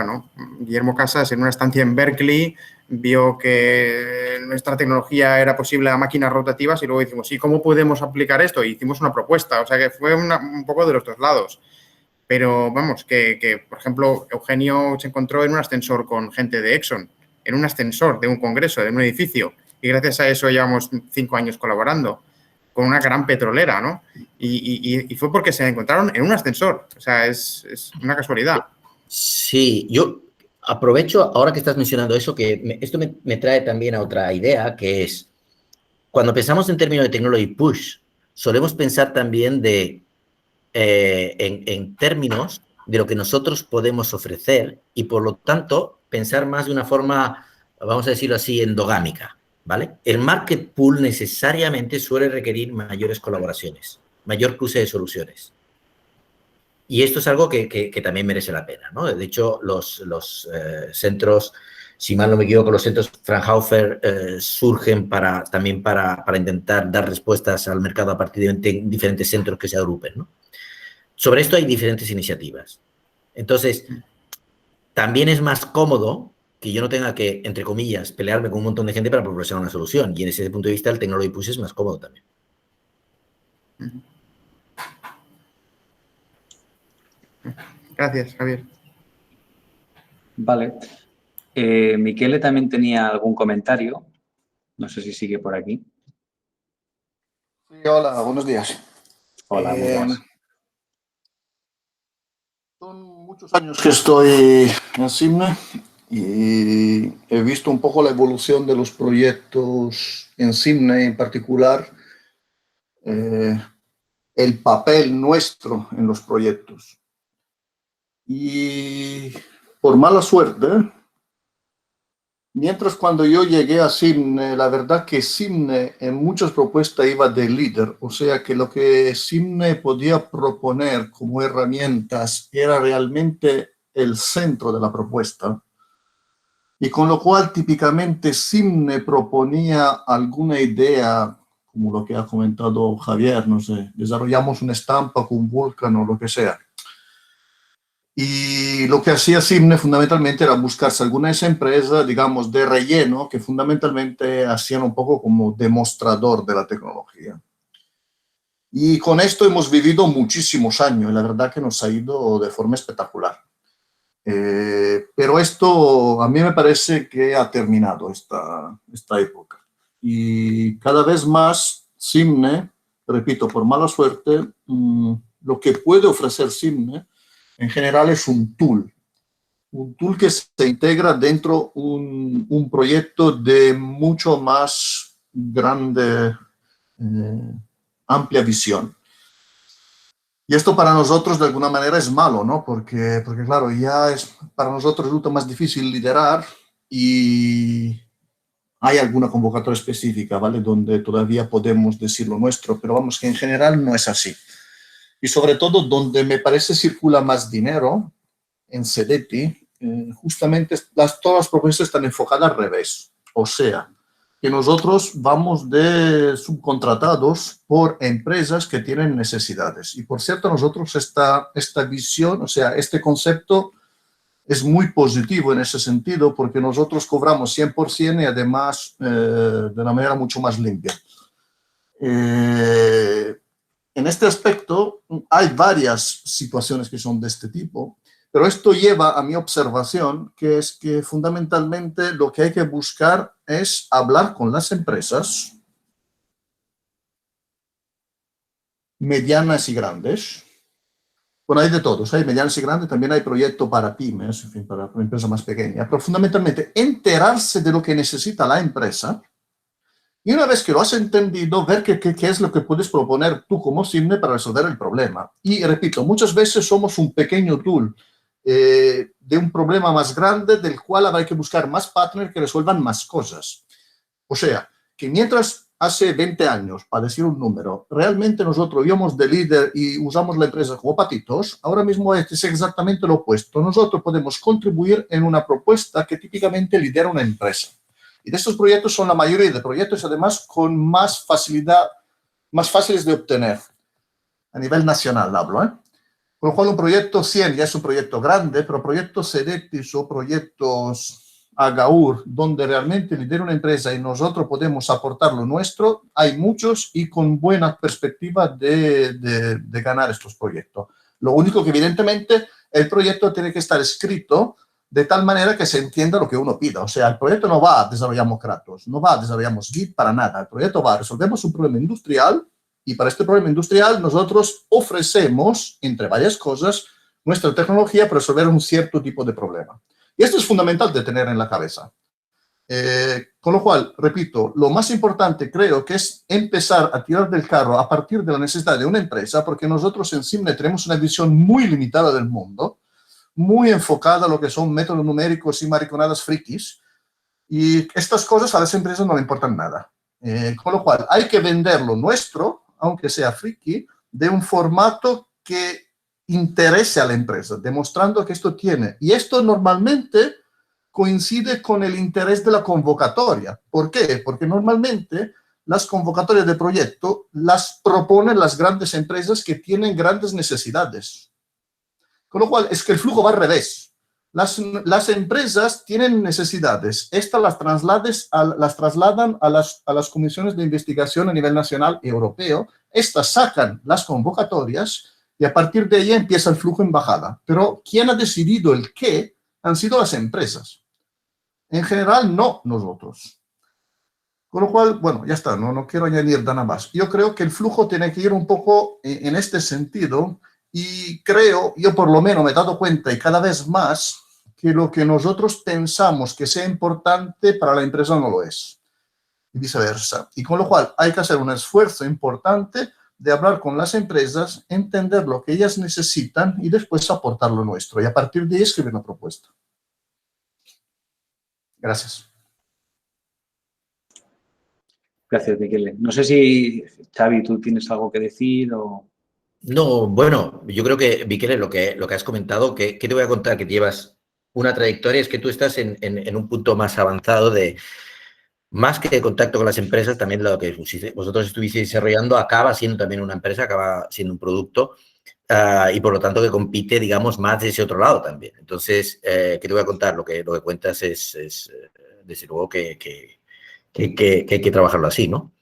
Casas, en una estancia en Berkeley, vio que nuestra tecnología era posible a máquinas rotativas y luego dijimos, sí, ¿cómo podemos aplicar esto? Y hicimos una propuesta, o sea que fue un poco de los dos lados. Pero vamos, que por ejemplo, Eugenio se encontró en un ascensor con gente de Exxon, en un ascensor de un congreso, de un edificio, y gracias a eso llevamos 5 años colaborando con una gran petrolera, ¿no? Y fue porque se encontraron en un ascensor, o sea, es una casualidad. Sí, yo aprovecho ahora que estás mencionando eso, que esto me trae también a otra idea, que es, cuando pensamos en términos de technology push, solemos pensar también en términos de lo que nosotros podemos ofrecer y, por lo tanto, pensar más de una forma, vamos a decirlo así, endogámica, ¿vale? El market pool necesariamente suele requerir mayores colaboraciones, mayor cruce de soluciones. Y esto es algo que también merece la pena, ¿no? De hecho, los centros, si mal no me equivoco, los centros Fraunhofer surgen también para intentar dar respuestas al mercado a partir de diferentes centros que se agrupen, ¿no? Sobre esto hay diferentes iniciativas. Entonces, también es más cómodo que yo no tenga que, entre comillas, pelearme con un montón de gente para proporcionar una solución. Y en ese punto de vista, el technology push es más cómodo también. Gracias, Javier. Vale. Miquele también tenía algún comentario. No sé si sigue por aquí. Sí, hola, buenos días. Hola, muy buenas. Son muchos años que estoy en CIMNE y he visto un poco la evolución de los proyectos en CIMNE, en particular el papel nuestro en los proyectos. Y por mala suerte, mientras cuando yo llegué a CIMNE, la verdad que CIMNE en muchas propuestas iba de líder, o sea que lo que CIMNE podía proponer como herramientas era realmente el centro de la propuesta. Y con lo cual típicamente CIMNE proponía alguna idea como lo que ha comentado Javier, no sé, desarrollamos una estampa con Vulkan o lo que sea. Y lo que hacía Simne fundamentalmente era buscarse algunas empresas, digamos, de relleno, que fundamentalmente hacían un poco como demostrador de la tecnología. Y con esto hemos vivido muchísimos años y la verdad que nos ha ido de forma espectacular. Pero esto a mí me parece que ha terminado esta época. Y cada vez más Simne, repito, por mala suerte, lo que puede ofrecer Simne en general es un tool que se integra dentro un proyecto de mucho más grande, amplia visión. Y esto para nosotros de alguna manera es malo, ¿no? Porque claro, ya para nosotros resulta más difícil liderar y hay alguna convocatoria específica, ¿vale? Donde todavía podemos decir lo nuestro, pero vamos que en general no es así. Y sobre todo donde me parece circula más dinero, en CDT, justamente todas las propuestas están enfocadas al revés. O sea, que nosotros vamos de subcontratados por empresas que tienen necesidades. Y por cierto, nosotros esta visión, o sea, este concepto es muy positivo en ese sentido porque nosotros cobramos 100% y además de una manera mucho más limpia. En este aspecto hay varias situaciones que son de este tipo, pero esto lleva a mi observación, que es que fundamentalmente lo que hay que buscar es hablar con las empresas medianas y grandes. Bueno, hay de todos, hay medianas y grandes, también hay proyectos para pymes, en fin, para empresas más pequeñas, pero fundamentalmente enterarse de lo que necesita la empresa y una vez que lo has entendido, ver qué es lo que puedes proponer tú como Simne para resolver el problema. Y repito, muchas veces somos un pequeño tool de un problema más grande del cual habrá que buscar más partners que resuelvan más cosas. O sea, que mientras hace 20 años, para decir un número, realmente nosotros íbamos de líder y usamos la empresa como patitos, ahora mismo es exactamente lo opuesto. Nosotros podemos contribuir en una propuesta que típicamente lidera una empresa. Y de estos proyectos son la mayoría de proyectos, además, con más facilidad, más fáciles de obtener. A nivel nacional hablo, ¿eh? Con lo cual, un proyecto 100 ya es un proyecto grande, pero proyectos CEDETIS o proyectos AGAUR, donde realmente lidera una empresa y nosotros podemos aportar lo nuestro, hay muchos y con buena perspectiva de ganar estos proyectos. Lo único que, evidentemente, el proyecto tiene que estar escrito de tal manera que se entienda lo que uno pida. O sea, el proyecto no va a desarrollamos Kratos, no va a desarrollamos Git para nada. El proyecto va a resolvemos un problema industrial y para este problema industrial nosotros ofrecemos, entre varias cosas, nuestra tecnología para resolver un cierto tipo de problema. Y esto es fundamental de tener en la cabeza. Con lo cual, repito, lo más importante creo que es empezar a tirar del carro a partir de la necesidad de una empresa, porque nosotros en Simne tenemos una visión muy limitada del mundo, muy enfocada a lo que son métodos numéricos y mariconadas frikis, y estas cosas a las empresas no le importan nada. Con lo cual, hay que vender lo nuestro, aunque sea friki, de un formato que interese a la empresa, demostrando que esto tiene. Y esto normalmente coincide con el interés de la convocatoria. ¿Por qué? Porque normalmente las convocatorias de proyecto las proponen las grandes empresas que tienen grandes necesidades. Con lo cual, es que el flujo va al revés. Las empresas tienen necesidades. Estas las trasladan a las comisiones de investigación a nivel nacional y europeo. Estas sacan las convocatorias y a partir de ahí empieza el flujo en bajada. Pero ¿quién ha decidido el qué? Han sido las empresas. En general, no nosotros. Con lo cual, bueno, ya está, no quiero añadir nada más. Yo creo que el flujo tiene que ir un poco en este sentido. Y creo, yo por lo menos me he dado cuenta y cada vez más que lo que nosotros pensamos que sea importante para la empresa no lo es. Y viceversa. Y con lo cual hay que hacer un esfuerzo importante de hablar con las empresas, entender lo que ellas necesitan y después aportar lo nuestro. Y a partir de ahí escribir una propuesta. Gracias. Gracias, Miquel. No sé si, Xavi, tú tienes algo que decir o... No, bueno, yo creo que, Miquel, lo que has comentado, que te voy a contar, que llevas una trayectoria, es que tú estás en un punto más avanzado de más que de contacto con las empresas, también lo que vosotros estuvieseis desarrollando acaba siendo también una empresa, acaba siendo un producto y por lo tanto que compite, digamos, más de ese otro lado también. Entonces, ¿qué te voy a contar? Lo que cuentas es desde luego que hay que trabajarlo así, ¿no?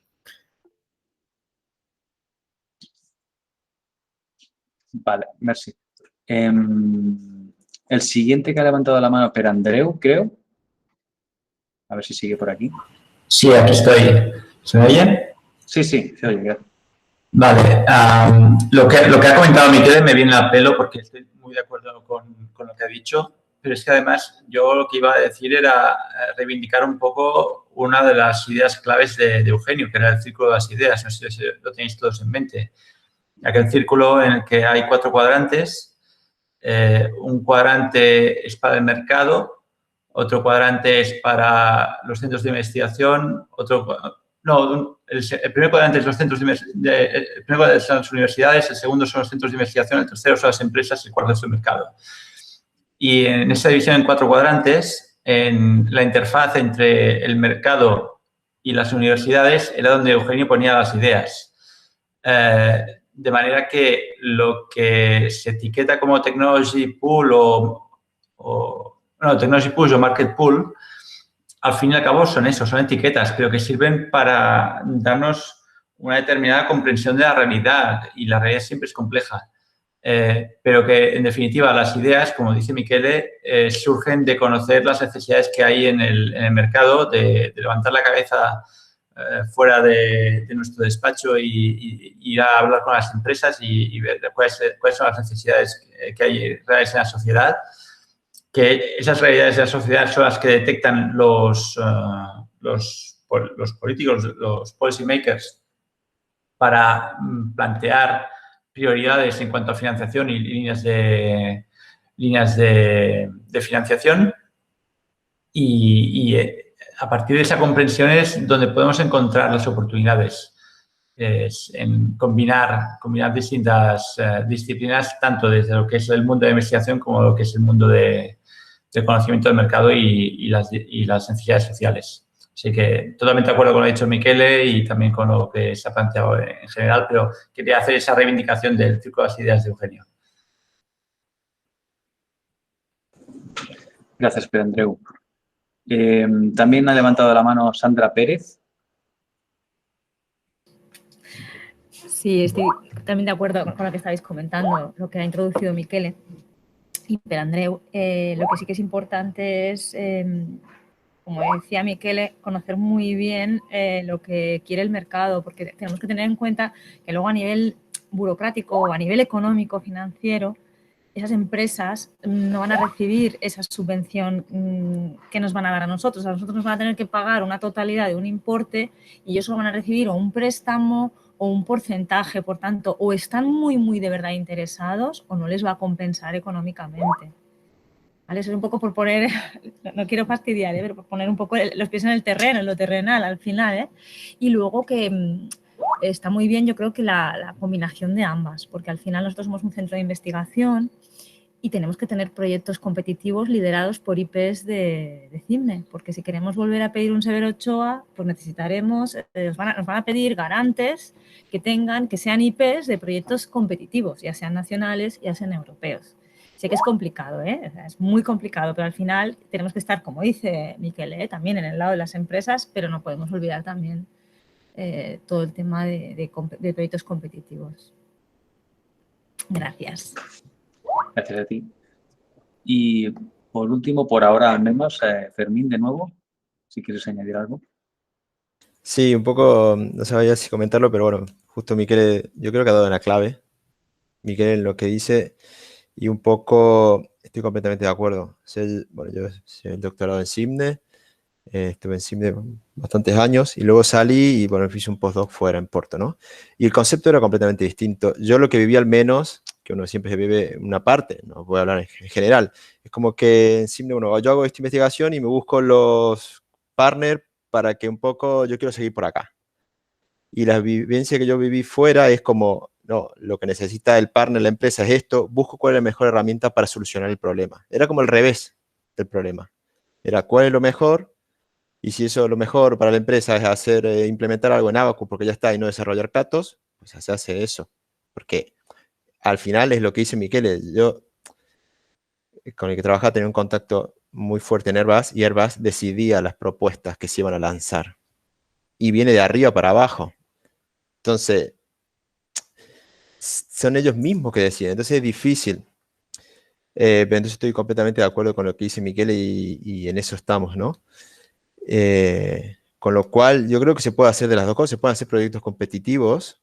Vale, merci. El siguiente que ha levantado la mano, pero Andreu, creo. A ver si sigue por aquí. Sí, aquí estoy. ¿Se me oye? Sí, se oye. Vale. Lo que ha comentado Miquel me viene al pelo porque estoy muy de acuerdo con lo que ha dicho, pero es que además yo lo que iba a decir era reivindicar un poco una de las ideas claves de Eugenio, que era el círculo de las ideas. No sé si lo tenéis todos en mente. Aquel círculo en el que hay 4 cuadrantes. Un cuadrante es para el mercado, otro cuadrante es para los centros de investigación, el primer cuadrante es los centros el primer cuadrante son las universidades, el segundo son los centros de investigación, el tercero son las empresas y el cuarto es el mercado. Y en esa división en 4 cuadrantes, en la interfaz entre el mercado y las universidades era donde Eugenio ponía las ideas. De manera que lo que se etiqueta como Technology Pool Technology Push o Market Pool, al fin y al cabo son etiquetas, pero que sirven para darnos una determinada comprensión de la realidad, y la realidad siempre es compleja. Pero que, en definitiva, las ideas, como dice Michele, surgen de conocer las necesidades que hay en el mercado, de levantar la cabeza fuera de nuestro despacho y ir a hablar con las empresas y ver cuáles son las necesidades que hay reales en la sociedad, que esas realidades de la sociedad son las que detectan los políticos, los policy makers, para plantear prioridades en cuanto a financiación y líneas de financiación, y a partir de esa comprensión es donde podemos encontrar las oportunidades en combinar distintas disciplinas, tanto desde lo que es el mundo de investigación como lo que es el mundo del conocimiento del mercado y las necesidades sociales. Así que totalmente de acuerdo con lo que ha dicho Michele y también con lo que se ha planteado en general, pero quería hacer esa reivindicación del círculo de las ideas de Eugenio. Gracias, Pedro Andreu. También ha levantado la mano Sandra Pérez. Sí, estoy también de acuerdo con lo que estáis comentando, lo que ha introducido Michele y Pedro Andreu. Lo que sí que es importante es, como decía Michele, conocer muy bien lo que quiere el mercado, porque tenemos que tener en cuenta que luego a nivel burocrático o a nivel económico, financiero, esas empresas no van a recibir esa subvención que nos van a dar a nosotros. A nosotros nos van a tener que pagar una totalidad de un importe y ellos van a recibir o un préstamo o un porcentaje. Por tanto, o están muy de verdad interesados o no les va a compensar económicamente. ¿Vale? Eso es un poco por poner, no quiero fastidiar, pero por poner un poco los pies en el terreno, en lo terrenal al final. Y luego que está muy bien, yo creo que la combinación de ambas, porque al final nosotros somos un centro de investigación y tenemos que tener proyectos competitivos liderados por IPs de CIMNE, porque si queremos volver a pedir un Severo Ochoa, pues necesitaremos, nos van a pedir garantes que sean IPs de proyectos competitivos, ya sean nacionales, ya sean europeos. Sé que es complicado, o sea, es muy complicado, pero al final tenemos que estar, como dice Michele, también en el lado de las empresas, pero no podemos olvidar también todo el tema de proyectos competitivos. Gracias. Gracias a ti. Y por último, por ahora al menos, Fermín, de nuevo, si quieres añadir algo. Sí, un poco, no sabía si comentarlo, pero bueno, justo Michele, yo creo que ha dado una clave. Michele en lo que dice, y un poco estoy completamente de acuerdo. Bueno, yo soy el doctorado en CIMNE, estuve en CIMNE bastantes años y luego salí y bueno, hice un postdoc fuera en Porto, ¿no? Y el concepto era completamente distinto. Yo lo que viví al menos, que uno siempre vive una parte, no voy a hablar en general, es como que en CIMNE, bueno, yo hago esta investigación y me busco los partners para que un poco yo quiero seguir por acá. Y la vivencia que yo viví fuera es como, no, lo que necesita el partner, la empresa es esto, busco cuál es la mejor herramienta para solucionar el problema. Era como el revés del problema. Era cuál es lo mejor Y si eso lo mejor para la empresa es hacer, implementar algo en Abacus porque ya está y no desarrollar Kratos, pues se hace eso. Porque al final es lo que dice Michele. Yo, con el que trabajaba, tenía un contacto muy fuerte en Airbus y Airbus decidía las propuestas que se iban a lanzar. Y viene de arriba para abajo. Entonces, son ellos mismos que deciden. Entonces es difícil. Pero entonces estoy completamente de acuerdo con lo que dice Michele y en eso estamos, ¿no? Con lo cual, yo creo que se puede hacer de las dos cosas. Se pueden hacer proyectos competitivos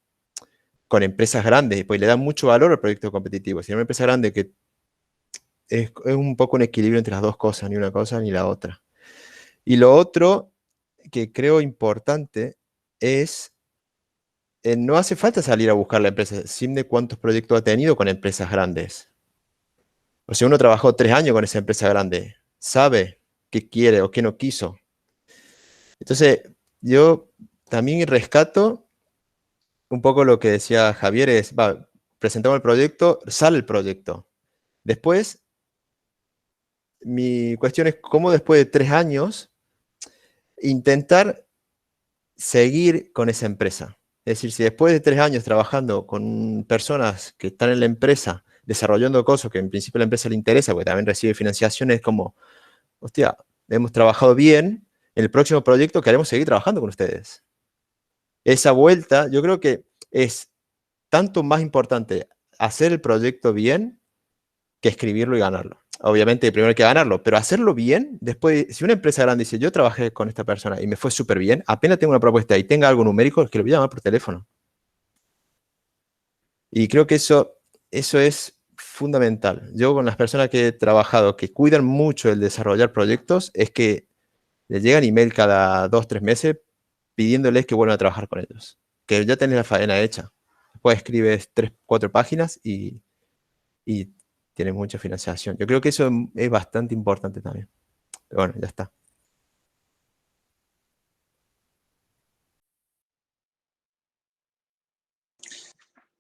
con empresas grandes, pues le dan mucho valor al proyecto competitivo. Si es una empresa grande que es un poco un equilibrio entre las dos cosas, ni una cosa ni la otra. Y lo otro que creo importante es, no hace falta salir a buscar la empresa. Simne, ¿cuántos proyectos ha tenido con empresas grandes? O sea, uno trabajó 3 años con esa empresa grande, sabe qué quiere o qué no quiso. Entonces, yo también rescato un poco lo que decía Javier, es, presentamos el proyecto, sale el proyecto. Después, mi cuestión es cómo después de 3 años intentar seguir con esa empresa. Es decir, si después de 3 años trabajando con personas que están en la empresa, desarrollando cosas que en principio a la empresa le interesa, porque también recibe financiación, es como, hostia, hemos trabajado bien, en el próximo proyecto queremos seguir trabajando con ustedes. Esa vuelta, yo creo que es tanto más importante hacer el proyecto bien que escribirlo y ganarlo. Obviamente primero hay que ganarlo, pero hacerlo bien, después, si una empresa grande dice, yo trabajé con esta persona y me fue súper bien, apenas tengo una propuesta y tenga algo numérico, es que lo voy a llamar por teléfono. Y creo que eso es fundamental. Yo con las personas que he trabajado, que cuidan mucho el desarrollar proyectos, es que les llegan email cada 2-3 meses pidiéndoles que vuelvan a trabajar con ellos. Que ya tenés la faena hecha. Después escribes 3-4 páginas y tienes mucha financiación. Yo creo que eso es bastante importante también. Pero bueno, ya está.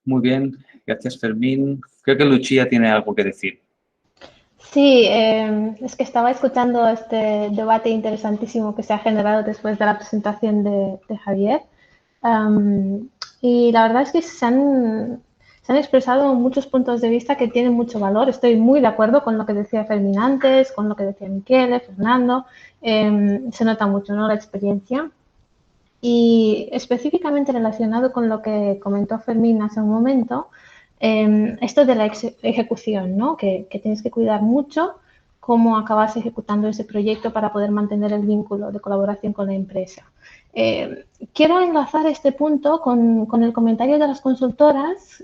Muy bien, gracias Fermín. Creo que Lucía tiene algo que decir. Sí, es que estaba escuchando este debate interesantísimo que se ha generado después de la presentación de Javier. Y la verdad es que se han expresado muchos puntos de vista que tienen mucho valor. Estoy muy de acuerdo con lo que decía Fermín antes, con lo que decía Michele, Fernando. Se nota mucho, ¿no?, la experiencia. Y específicamente relacionado con lo que comentó Fermín hace un momento, esto de la ejecución, ¿no?, que tienes que cuidar mucho cómo acabas ejecutando ese proyecto para poder mantener el vínculo de colaboración con la empresa. Quiero enlazar este punto con el comentario de las consultoras,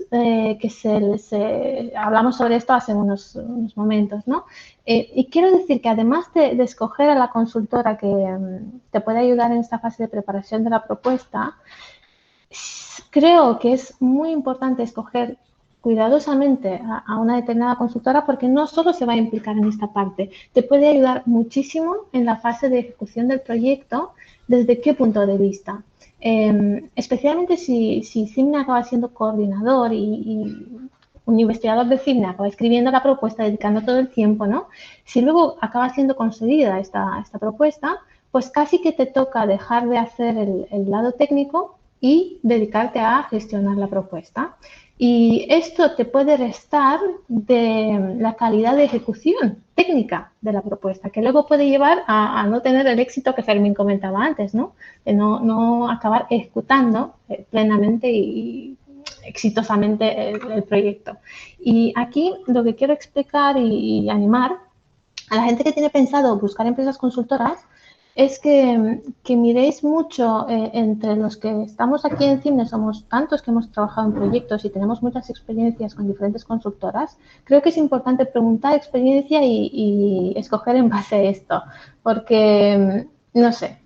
hablamos sobre esto hace unos momentos, ¿no? Y quiero decir que además de escoger a la consultora que te puede ayudar en esta fase de preparación de la propuesta, creo que es muy importante escoger cuidadosamente a una determinada consultora porque no solo se va a implicar en esta parte, te puede ayudar muchísimo en la fase de ejecución del proyecto. ¿Desde qué punto de vista? Especialmente si Simne acaba siendo coordinador y un investigador de Simne acaba escribiendo la propuesta, dedicando todo el tiempo, ¿no? Si luego acaba siendo concedida esta propuesta, pues casi que te toca dejar de hacer el lado técnico y dedicarte a gestionar la propuesta. Y esto te puede restar de la calidad de ejecución técnica de la propuesta, que luego puede llevar a no tener el éxito que Fermín comentaba antes, ¿no? De no acabar ejecutando plenamente y exitosamente el proyecto. Y aquí lo que quiero explicar y animar a la gente que tiene pensado buscar empresas consultoras es que miréis mucho entre los que estamos aquí en Simne, somos tantos que hemos trabajado en proyectos y tenemos muchas experiencias con diferentes consultoras. Creo que es importante preguntar experiencia y escoger en base a esto, porque, no sé,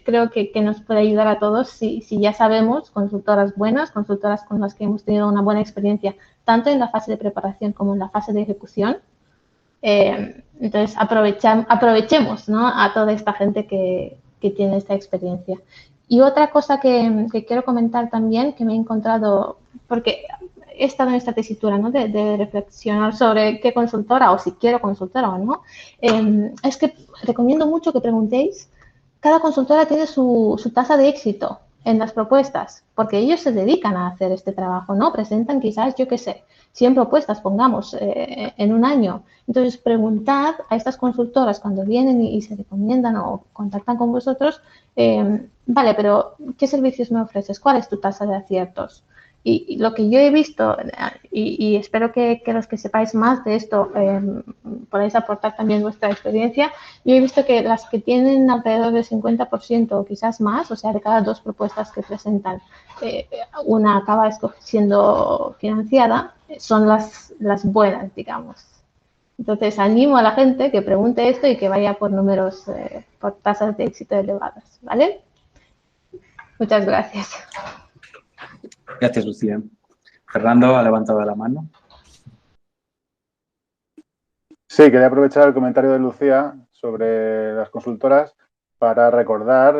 creo que nos puede ayudar a todos si ya sabemos consultoras buenas, consultoras con las que hemos tenido una buena experiencia, tanto en la fase de preparación como en la fase de ejecución. Entonces aprovechemos, ¿no?, a toda esta gente que tiene esta experiencia. Y otra cosa que quiero comentar también, que me he encontrado, porque he estado en esta tesitura, ¿no?, de reflexionar sobre qué consultora o si quiero consultora o no, es que recomiendo mucho que preguntéis cada consultora tiene su tasa de éxito en las propuestas, porque ellos se dedican a hacer este trabajo, ¿no? Presentan quizás, yo qué sé, 100 propuestas, pongamos, en un año. Entonces, preguntad a estas consultoras cuando vienen y se recomiendan o contactan con vosotros, vale, pero ¿qué servicios me ofreces? ¿Cuál es tu tasa de aciertos? Y lo que yo he visto, y espero que los que sepáis más de esto podáis aportar también vuestra experiencia, yo he visto que las que tienen alrededor del 50% o quizás más, o sea, de cada 2 propuestas que presentan, una acaba siendo financiada, son las buenas, digamos. Entonces, animo a la gente que pregunte esto y que vaya por números, por tasas de éxito elevadas, ¿vale? Muchas gracias. Gracias, Lucía. Fernando ha levantado la mano. Sí, quería aprovechar el comentario de Lucía sobre las consultoras para recordar,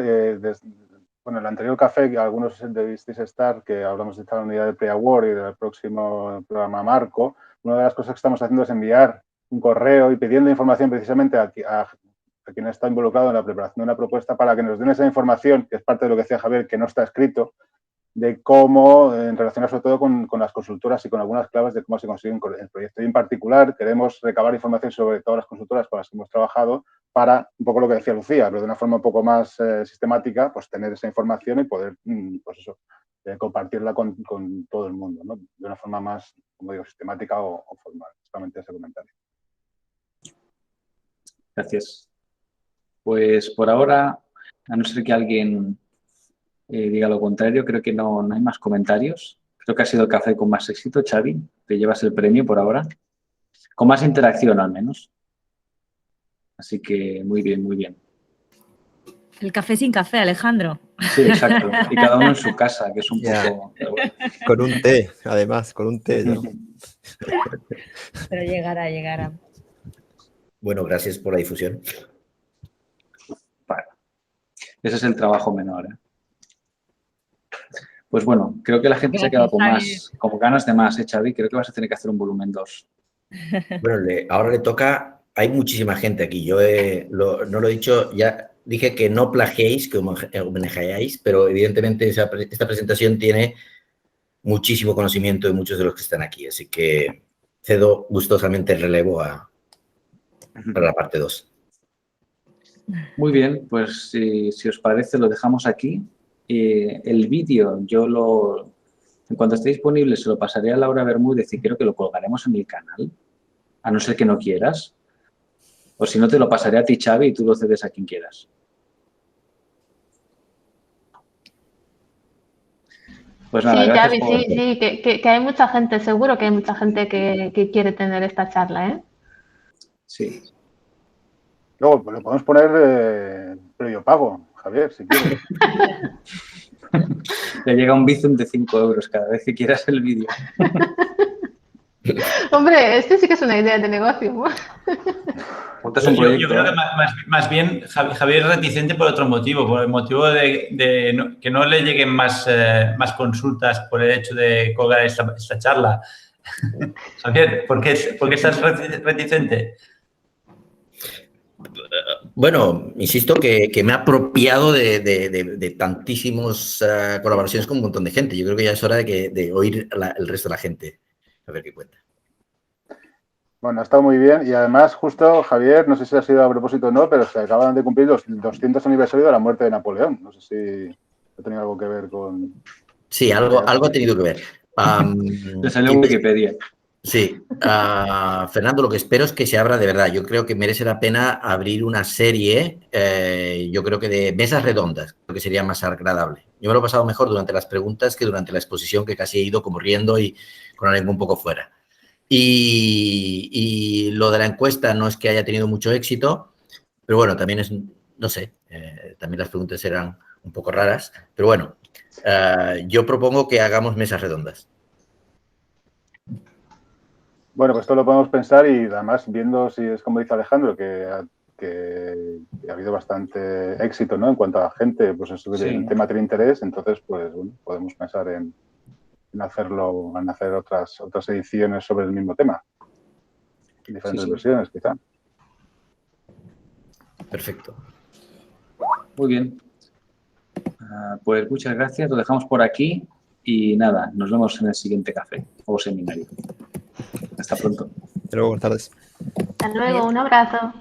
bueno, el anterior café, que algunos debisteis estar, que hablamos de esta unidad de pre-award y del próximo programa Marco, una de las cosas que estamos haciendo es enviar un correo y pidiendo información precisamente a quien está involucrado en la preparación de una propuesta para que nos den esa información, que es parte de lo que decía Javier, que no está escrito, de cómo, en relación sobre todo con las consultoras y con algunas claves de cómo se consigue el proyecto. Y en particular queremos recabar información sobre todas las consultoras con las que hemos trabajado para, un poco lo que decía Lucía, pero de una forma un poco más sistemática, pues tener esa información y poder, pues eso, compartirla con todo el mundo, ¿no? De una forma más, como digo, sistemática o formal. Solamente ese comentario. Gracias. Pues por ahora, a no ser que alguien diga lo contrario, creo que no hay más comentarios. Creo que ha sido el café con más éxito, Xavi. Te llevas el premio por ahora. Con más interacción, al menos. Así que muy bien, muy bien. El café sin café, Alejandro. Sí, exacto. Y cada uno en su casa, que es un poco... Con un té, además, con un té, ¿no? Pero llegará. Bueno, gracias por la difusión. Bueno, ese es el trabajo menor, ¿eh? Pues bueno, creo que la gente se ha quedado con ganas de más, Xavi. Creo que vas a tener que hacer un volumen 2. Bueno, ahora le toca... Hay muchísima gente aquí. Yo no lo he dicho, ya dije que no plagiéis, que homenajeáis, pero evidentemente esta presentación tiene muchísimo conocimiento de muchos de los que están aquí. Así que cedo gustosamente el relevo para la parte 2. Muy bien, pues si os parece lo dejamos aquí. El vídeo en cuanto esté disponible se lo pasaré a Laura Bermúdez y creo que lo colgaremos en el canal, a no ser que no quieras. O si no, te lo pasaré a ti, Xavi, y tú lo cedes a quien quieras. Pues nada, sí, gracias Xavi, sí, que hay mucha gente, seguro que hay mucha gente que quiere tener esta charla, ¿eh? Sí. Luego, le podemos poner previo pago, Javier, si quieres. Le llega un bizum de 5 euros cada vez que quieras el vídeo. Hombre, este sí que es una idea de negocio. Yo creo que más bien Javier es reticente por otro motivo, por el motivo de que no le lleguen más consultas por el hecho de colgar esta charla. Javier, ¿por qué estás reticente? Bueno, insisto que me he apropiado de tantísimas colaboraciones con un montón de gente. Yo creo que ya es hora de oír el resto de la gente. A ver qué cuenta. Bueno, ha estado muy bien y además justo, Javier, no sé si ha sido a propósito o no, pero se acaban de cumplir los 200 aniversario de la muerte de Napoleón. No sé si ha tenido algo que ver con... Sí, algo ha tenido que ver. Le salió en Wikipedia. Sí. Fernando, lo que espero es que se abra de verdad. Yo creo que merece la pena abrir una serie, yo creo que de mesas redondas, creo que sería más agradable. Yo me lo he pasado mejor durante las preguntas que durante la exposición, que casi he ido como riendo y con la lengua un poco fuera. Y lo de la encuesta no es que haya tenido mucho éxito, pero bueno, también es, no sé, también las preguntas eran un poco raras, pero bueno, yo propongo que hagamos mesas redondas. Bueno, pues esto lo podemos pensar y además viendo si es como dice Alejandro, que ha habido bastante éxito, ¿no? En cuanto a gente, pues eso, sí. El tema tiene interés, entonces pues bueno, podemos pensar en hacer otras ediciones sobre el mismo tema. Diferentes versiones, quizá. Perfecto. Muy bien. Pues muchas gracias. Lo dejamos por aquí y nada, nos vemos en el siguiente café o seminario. Hasta pronto. Hasta luego, buenas tardes. Hasta luego, un abrazo.